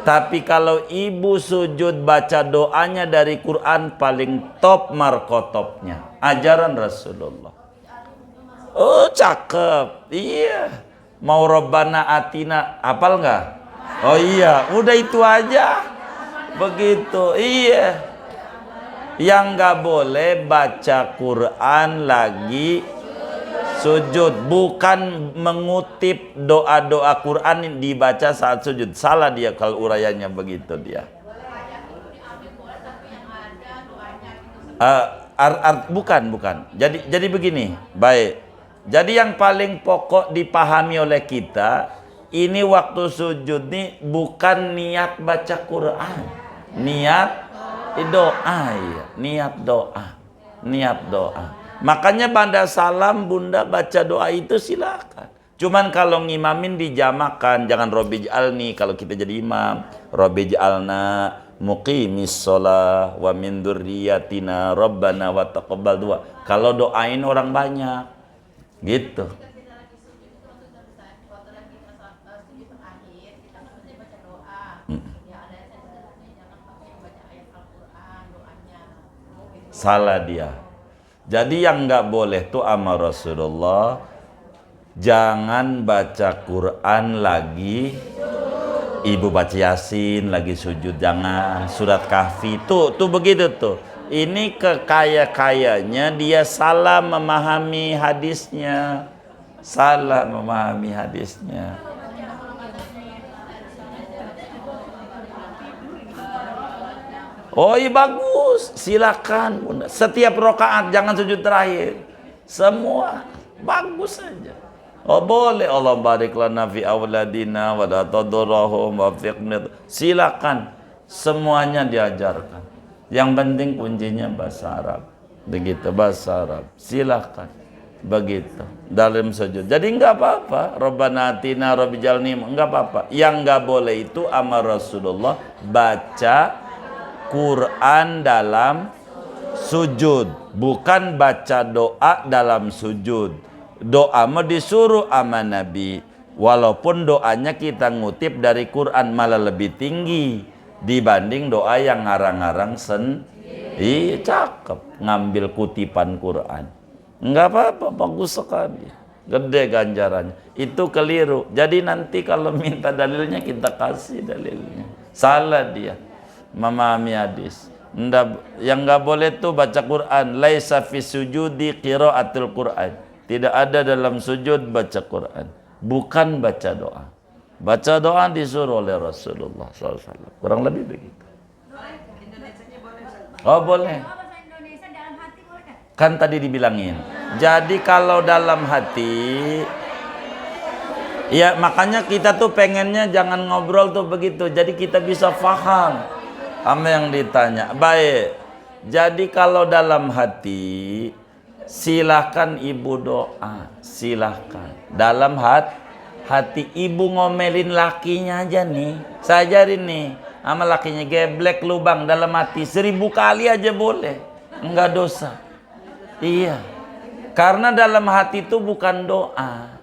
Tapi kalau ibu sujud baca doanya dari Quran, paling top markotopnya. Ajaran Rasulullah. Oh cakep, iya. Mau Robbana Atina, hafal nggak? Oh iya, udah itu aja. Begitu, iya. Yang nggak boleh baca Quran lagi sujud, bukan mengutip doa-doa Quran dibaca saat sujud. Salah dia kalau urayanya begitu dia. Bukan. Jadi begini, baik. Jadi yang paling pokok dipahami oleh kita, ini waktu sujud nih bukan niat baca Quran, niat doa ya, niat doa. Makanya pada salam bunda baca doa itu silakan. Cuman kalau ngimamin dijamakan, jangan Robbi ij'alni kalau kita jadi imam, Robbi ij'alna muqimis shalah wa min dzurriyyatina rabbana wa taqabbal du'a. Kalau doain orang banyak gitu. Salah dia. Jadi yang nggak boleh tuh sama Rasulullah, jangan baca Quran lagi ibu baca Yasin lagi sujud, jangan surat Kahfi tuh begitu tuh. Ini kekaya-kayanya dia salah memahami hadisnya. Oh iya bagus, silakan bunda. Setiap rokaat jangan sujud terakhir. Semua bagus saja. Oh boleh, Allah barik lana fi awladina wa la tadurrahum wa fiqnit. Silakan, semuanya diajarkan. Yang penting kuncinya bahasa Arab. Begitu bahasa Arab. Silakan. Begitu dalam sujud. Jadi enggak apa-apa. Rabbana atina rabbi jalni, enggak apa-apa. Yang enggak boleh itu amar Rasulullah baca Quran dalam sujud, bukan baca doa dalam sujud. Doa mau disuruh sama Nabi, walaupun doanya kita ngutip dari Quran malah lebih tinggi dibanding doa yang ngarang-ngarang Iya cakep, ngambil kutipan Quran. Enggak apa-apa, bagus sekali, gede ganjarannya. Itu keliru. Jadi nanti kalau minta dalilnya kita kasih dalilnya. Salah dia memahami hadis. Yang nggak boleh tuh baca Quran. Laisa fi sujudi qiraatul Quran. Tidak ada dalam sujud baca Quran. Bukan baca doa. Baca doa disuruh oleh Rasulullah SAW. Kurang lebih begitu. Oh boleh. Kan tadi dibilangin. Jadi kalau dalam hati, ya makanya kita tuh pengennya jangan ngobrol tuh begitu. Jadi kita bisa faham sama yang ditanya. Baik. Jadi kalau dalam hati, silahkan ibu doa, silahkan. Dalam hati ibu ngomelin lakinya aja nih. Saya ajarin nih, sama lakinya geblek lubang dalam hati 1000 kali aja boleh, enggak dosa. Iya. Karena dalam hati itu bukan doa.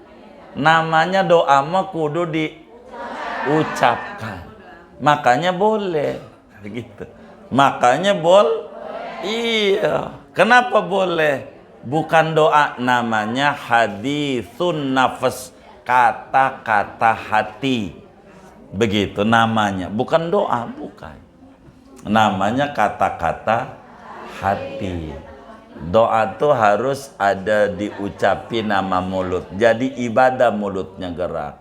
Namanya doa mah kudu diucapkan. Makanya boleh. Begitu. Makanya iya. Kenapa boleh? Bukan doa, namanya haditsun nafas, kata-kata hati. Begitu namanya. Bukan doa, bukan. Namanya kata-kata hati. Doa tuh harus ada diucapi nama mulut. Jadi ibadah mulutnya gerak.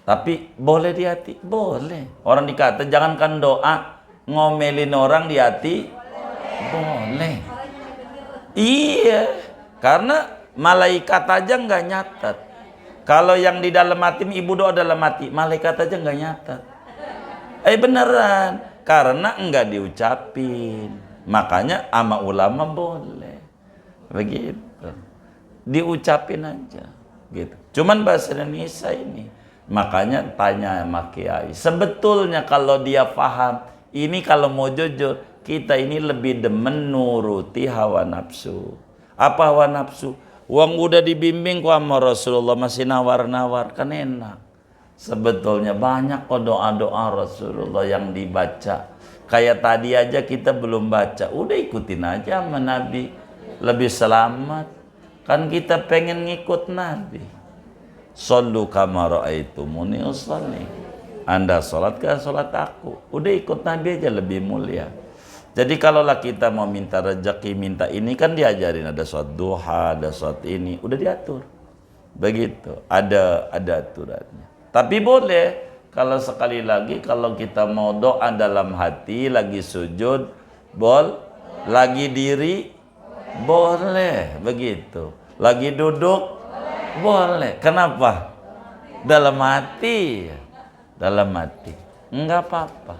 Tapi boleh di hati? Boleh. Orang dikata jangankan doa, ngomelin orang di hati boleh. Iya, karena malaikat aja nggak nyatat. Kalau yang di dalam hati, ibu doa dalam hati, malaikat aja nggak nyatat. Beneran, karena nggak diucapin. Makanya ama ulama boleh, begitu, diucapin aja, gitu. Cuman bahasa Indonesia ini, makanya tanya sama kiai. Sebetulnya kalau dia paham. Ini kalau mau jujur, kita ini lebih demen nuruti hawa nafsu. Apa hawa nafsu? Uang udah dibimbing kok sama Rasulullah masih nawar-nawar, kan enak. Sebetulnya banyak kok doa-doa Rasulullah yang dibaca. Kayak tadi aja kita belum baca, udah ikutin aja sama Nabi. Lebih selamat. Kan kita pengen ngikut Nabi. Shollu kama ra'aitumuni usolli. Anda sholat ke sholat aku, udah ikut Nabi aja lebih mulia. Jadi kalaulah kita mau minta rezeki, minta ini kan diajarin, ada sholat duha, ada sholat ini, udah diatur. Begitu, ada aturannya. Tapi boleh kalau sekali lagi kalau kita mau doa dalam hati, lagi sujud, lagi diri, boleh begitu. Lagi duduk, boleh. Kenapa? dalam hati, dalam hati. Enggak apa-apa,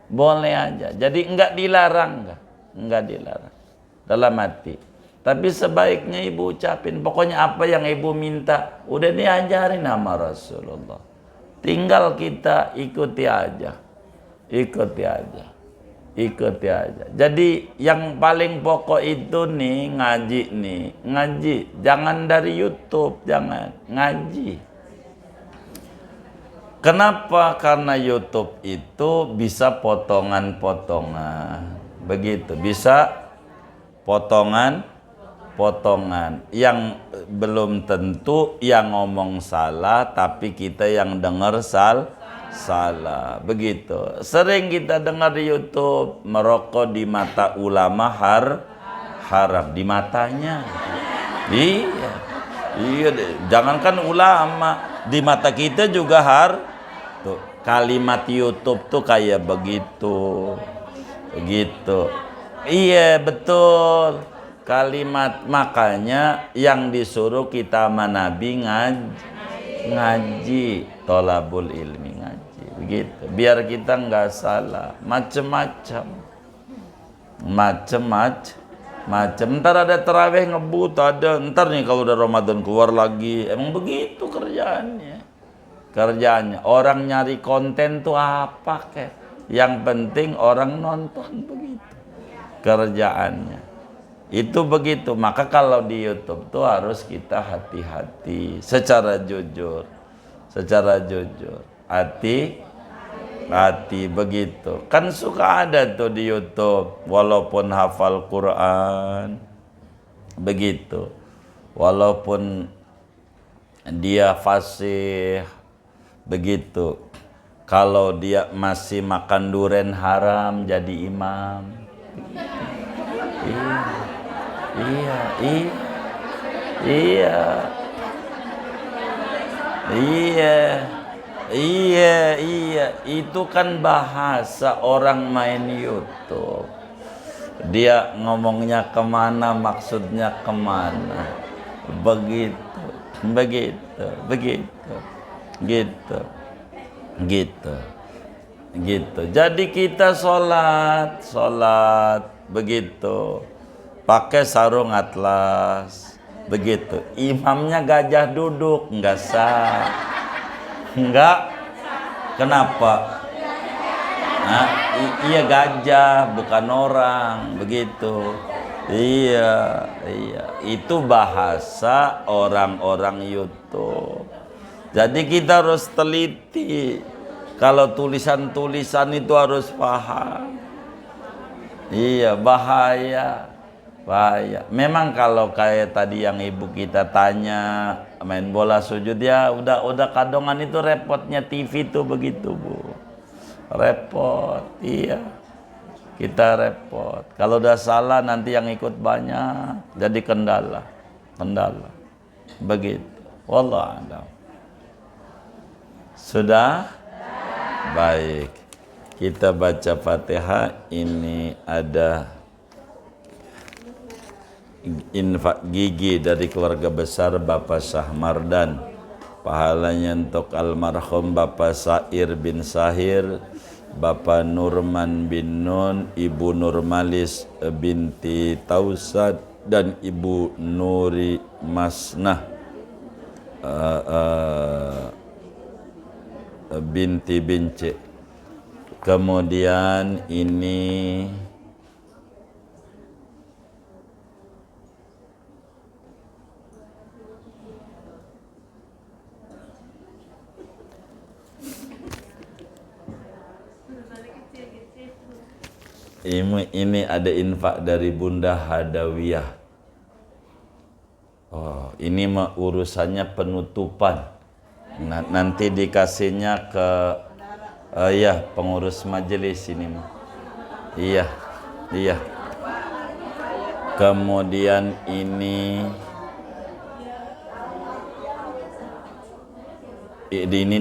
boleh aja. Jadi enggak dilarang, enggak dilarang dalam hati. Tapi sebaiknya ibu ucapin, pokoknya apa yang ibu minta udah diajarin sama Rasulullah. Tinggal kita ikuti aja, ikuti aja, ikuti aja. Jadi yang paling pokok itu nih ngaji nih, ngaji. Jangan dari YouTube, jangan ngaji. Kenapa? Karena YouTube itu bisa potongan-potongan, begitu. Bisa potongan yang belum tentu yang ngomong salah, tapi kita yang dengar salah, begitu. Sering kita dengar di YouTube, merokok di mata ulama haram di matanya. Iya deh. Jangankan ulama, di mata kita juga tuh, kalimat YouTube tuh kayak begitu. Iya, betul. Kalimat, makanya yang disuruh kita sama Nabi ngaji, tolabul ilmi, ngaji, begitu. Biar kita nggak salah, macem-macem. Ntar ada terawih ngebut, ada. Ntar nih kalau udah Ramadan keluar lagi, emang begitu kerjaannya. Orang nyari konten tuh apa kek? Yang penting orang nonton, begitu kerjaannya. Itu begitu. Maka kalau di YouTube tuh harus kita hati-hati, secara jujur, hati begitu. Kan suka ada tuh di YouTube, walaupun hafal Quran, begitu, walaupun dia fasih, begitu, kalau dia masih makan duren haram jadi imam. Iya, itu kan bahasa orang main YouTube. Dia ngomongnya kemana, maksudnya kemana, gitu. Jadi kita sholat, begitu, pakai sarung atlas, begitu. Imamnya gajah duduk, nggak sah. Enggak. Kenapa? Nah, iya gajah, bukan orang, begitu. Iya. Itu bahasa orang-orang YouTube. Jadi kita harus teliti. Kalau tulisan-tulisan itu harus paham. Iya, bahaya. Memang kalau kayak tadi yang ibu kita tanya, main bola sujud, ya udah kadongan itu repotnya TV tuh begitu, Bu. Repot, iya. Kita repot. Kalau udah salah nanti yang ikut banyak, jadi kendala. Begitu. Wallahu a'lam. Sudah? Baik. Kita baca Fatihah. Ini ada infak gigi dari keluarga besar Bapak Syahmardan. Pahalanya untuk almarhum Bapak Sair bin Sahir, Bapak Nurman bin Nun, Ibu Nurmalis binti Tausad, dan Ibu Nuri Masnah binti Bince. Kemudian ini ada infak dari Bunda Hadawiyah. Oh, ini mah urusannya penutupan. Nanti dikasihnya ke pengurus majelis ini mah. Iya. Kemudian ini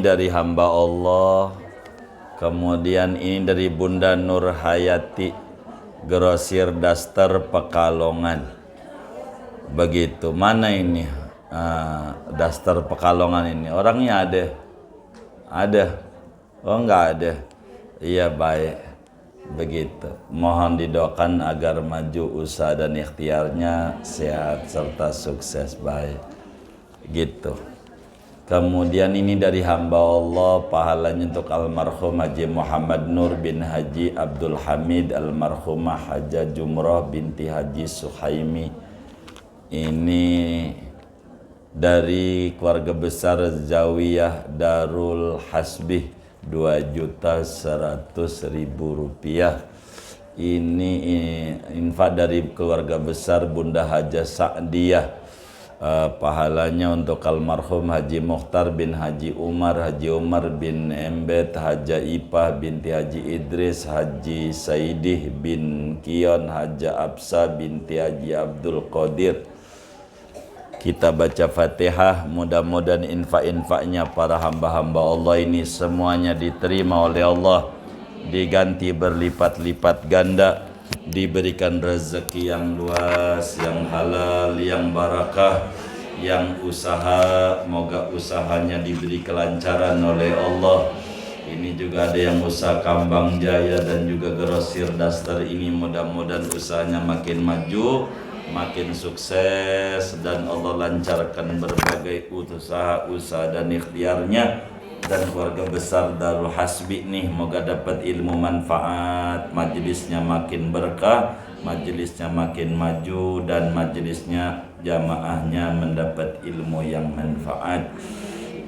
dari hamba Allah. Kemudian ini dari Bunda Nur Hayati, Grosir Daster Pekalongan. Begitu. Mana ini? Daster Pekalongan ini orangnya ada, oh nggak ada, iya baik, begitu. Mohon didoakan agar maju usaha dan ikhtiarnya sehat serta sukses, baik, gitu. Kemudian ini dari hamba Allah, pahalanya untuk almarhum Haji Muhammad Nur bin Haji Abdul Hamid, almarhumah Haja Jumroh binti Haji Suhaimi. Ini dari keluarga besar Zawiyah Darul Hasbih, 2.100.000 rupiah. Ini infak dari keluarga besar Bunda Haja Sa'diyah. Pahalanya untuk almarhum Haji Mukhtar bin Haji Umar bin Embet, Haja Ipah binti Haji Idris, Haji Saidih bin Kion, Haja Absa binti Haji Abdul Qadir. Kita baca Fatihah, mudah-mudahan infak-infaknya para hamba-hamba Allah ini semuanya diterima oleh Allah, diganti berlipat-lipat ganda, diberikan rezeki yang luas, yang halal, yang barakah, yang usaha, moga usahanya diberi kelancaran oleh Allah. Ini juga ada yang usaha Kambang Jaya dan juga Grosir Daster ini, mudah-mudahan usahanya makin maju, makin sukses, dan Allah lancarkan berbagai usaha dan ikhtiarnya. Dan keluarga besar Darul Hasbi nih, moga dapat ilmu manfaat, majelisnya makin berkah, majelisnya makin maju, dan majelisnya jamaahnya mendapat ilmu yang manfaat.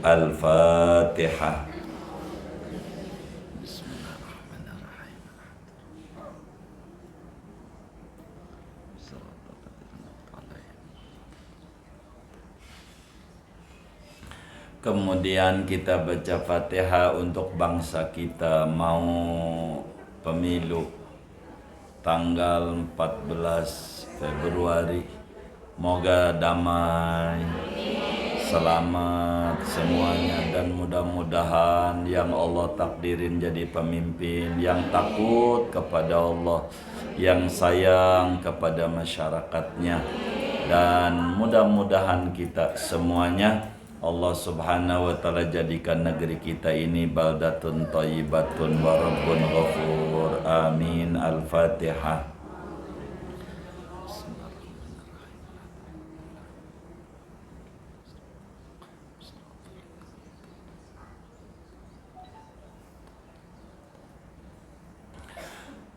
Al-Fatihah. Kemudian kita baca Fatihah untuk bangsa kita, mau pemilu tanggal 14 Februari. Moga damai, selamat semuanya, dan mudah-mudahan yang Allah takdirin jadi pemimpin yang takut kepada Allah, yang sayang kepada masyarakatnya, dan mudah-mudahan kita semuanya Allah subhanahu wa ta'ala jadikan negeri kita ini baldatun thayyibatun wa rabbun ghafur. Amin. Al-Fatihah.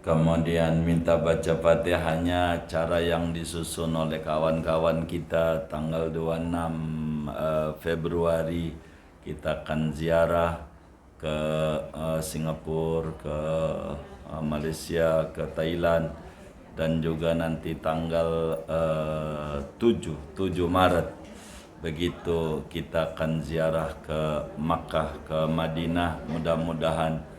Kemudian minta baca Fatihahnya cara yang disusun oleh kawan-kawan kita. Tanggal 26 Februari kita akan ziarah ke Singapura, ke Malaysia, ke Thailand, dan juga nanti tanggal 7 Maret begitu kita akan ziarah ke Makkah, ke Madinah. Mudah-mudahan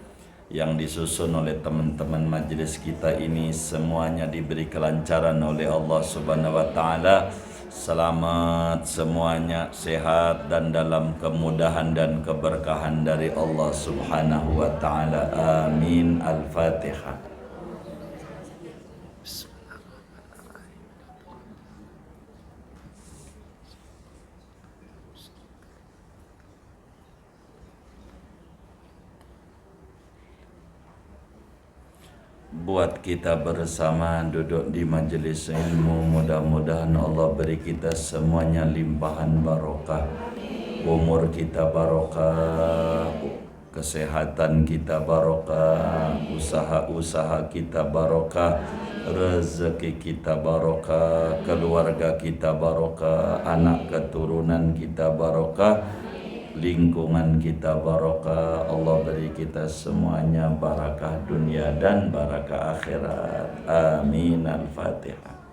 yang disusun oleh teman-teman majelis kita ini semuanya diberi kelancaran oleh Allah Subhanahu wa taala. Selamat semuanya, sehat dan dalam kemudahan dan keberkahan dari Allah Subhanahu wa taala. Amin. Al-Fatihah. Buat kita bersama duduk di majelis ilmu, mudah-mudahan Allah beri kita semuanya limpahan barokah, umur kita barokah, kesehatan kita barokah, usaha-usaha kita barokah, rezeki kita barokah, keluarga kita barokah, anak keturunan kita barokah, lingkungan kita barokah. Allah beri kita semuanya barakah dunia dan barakah akhirat. Amin. Al-Fatihah.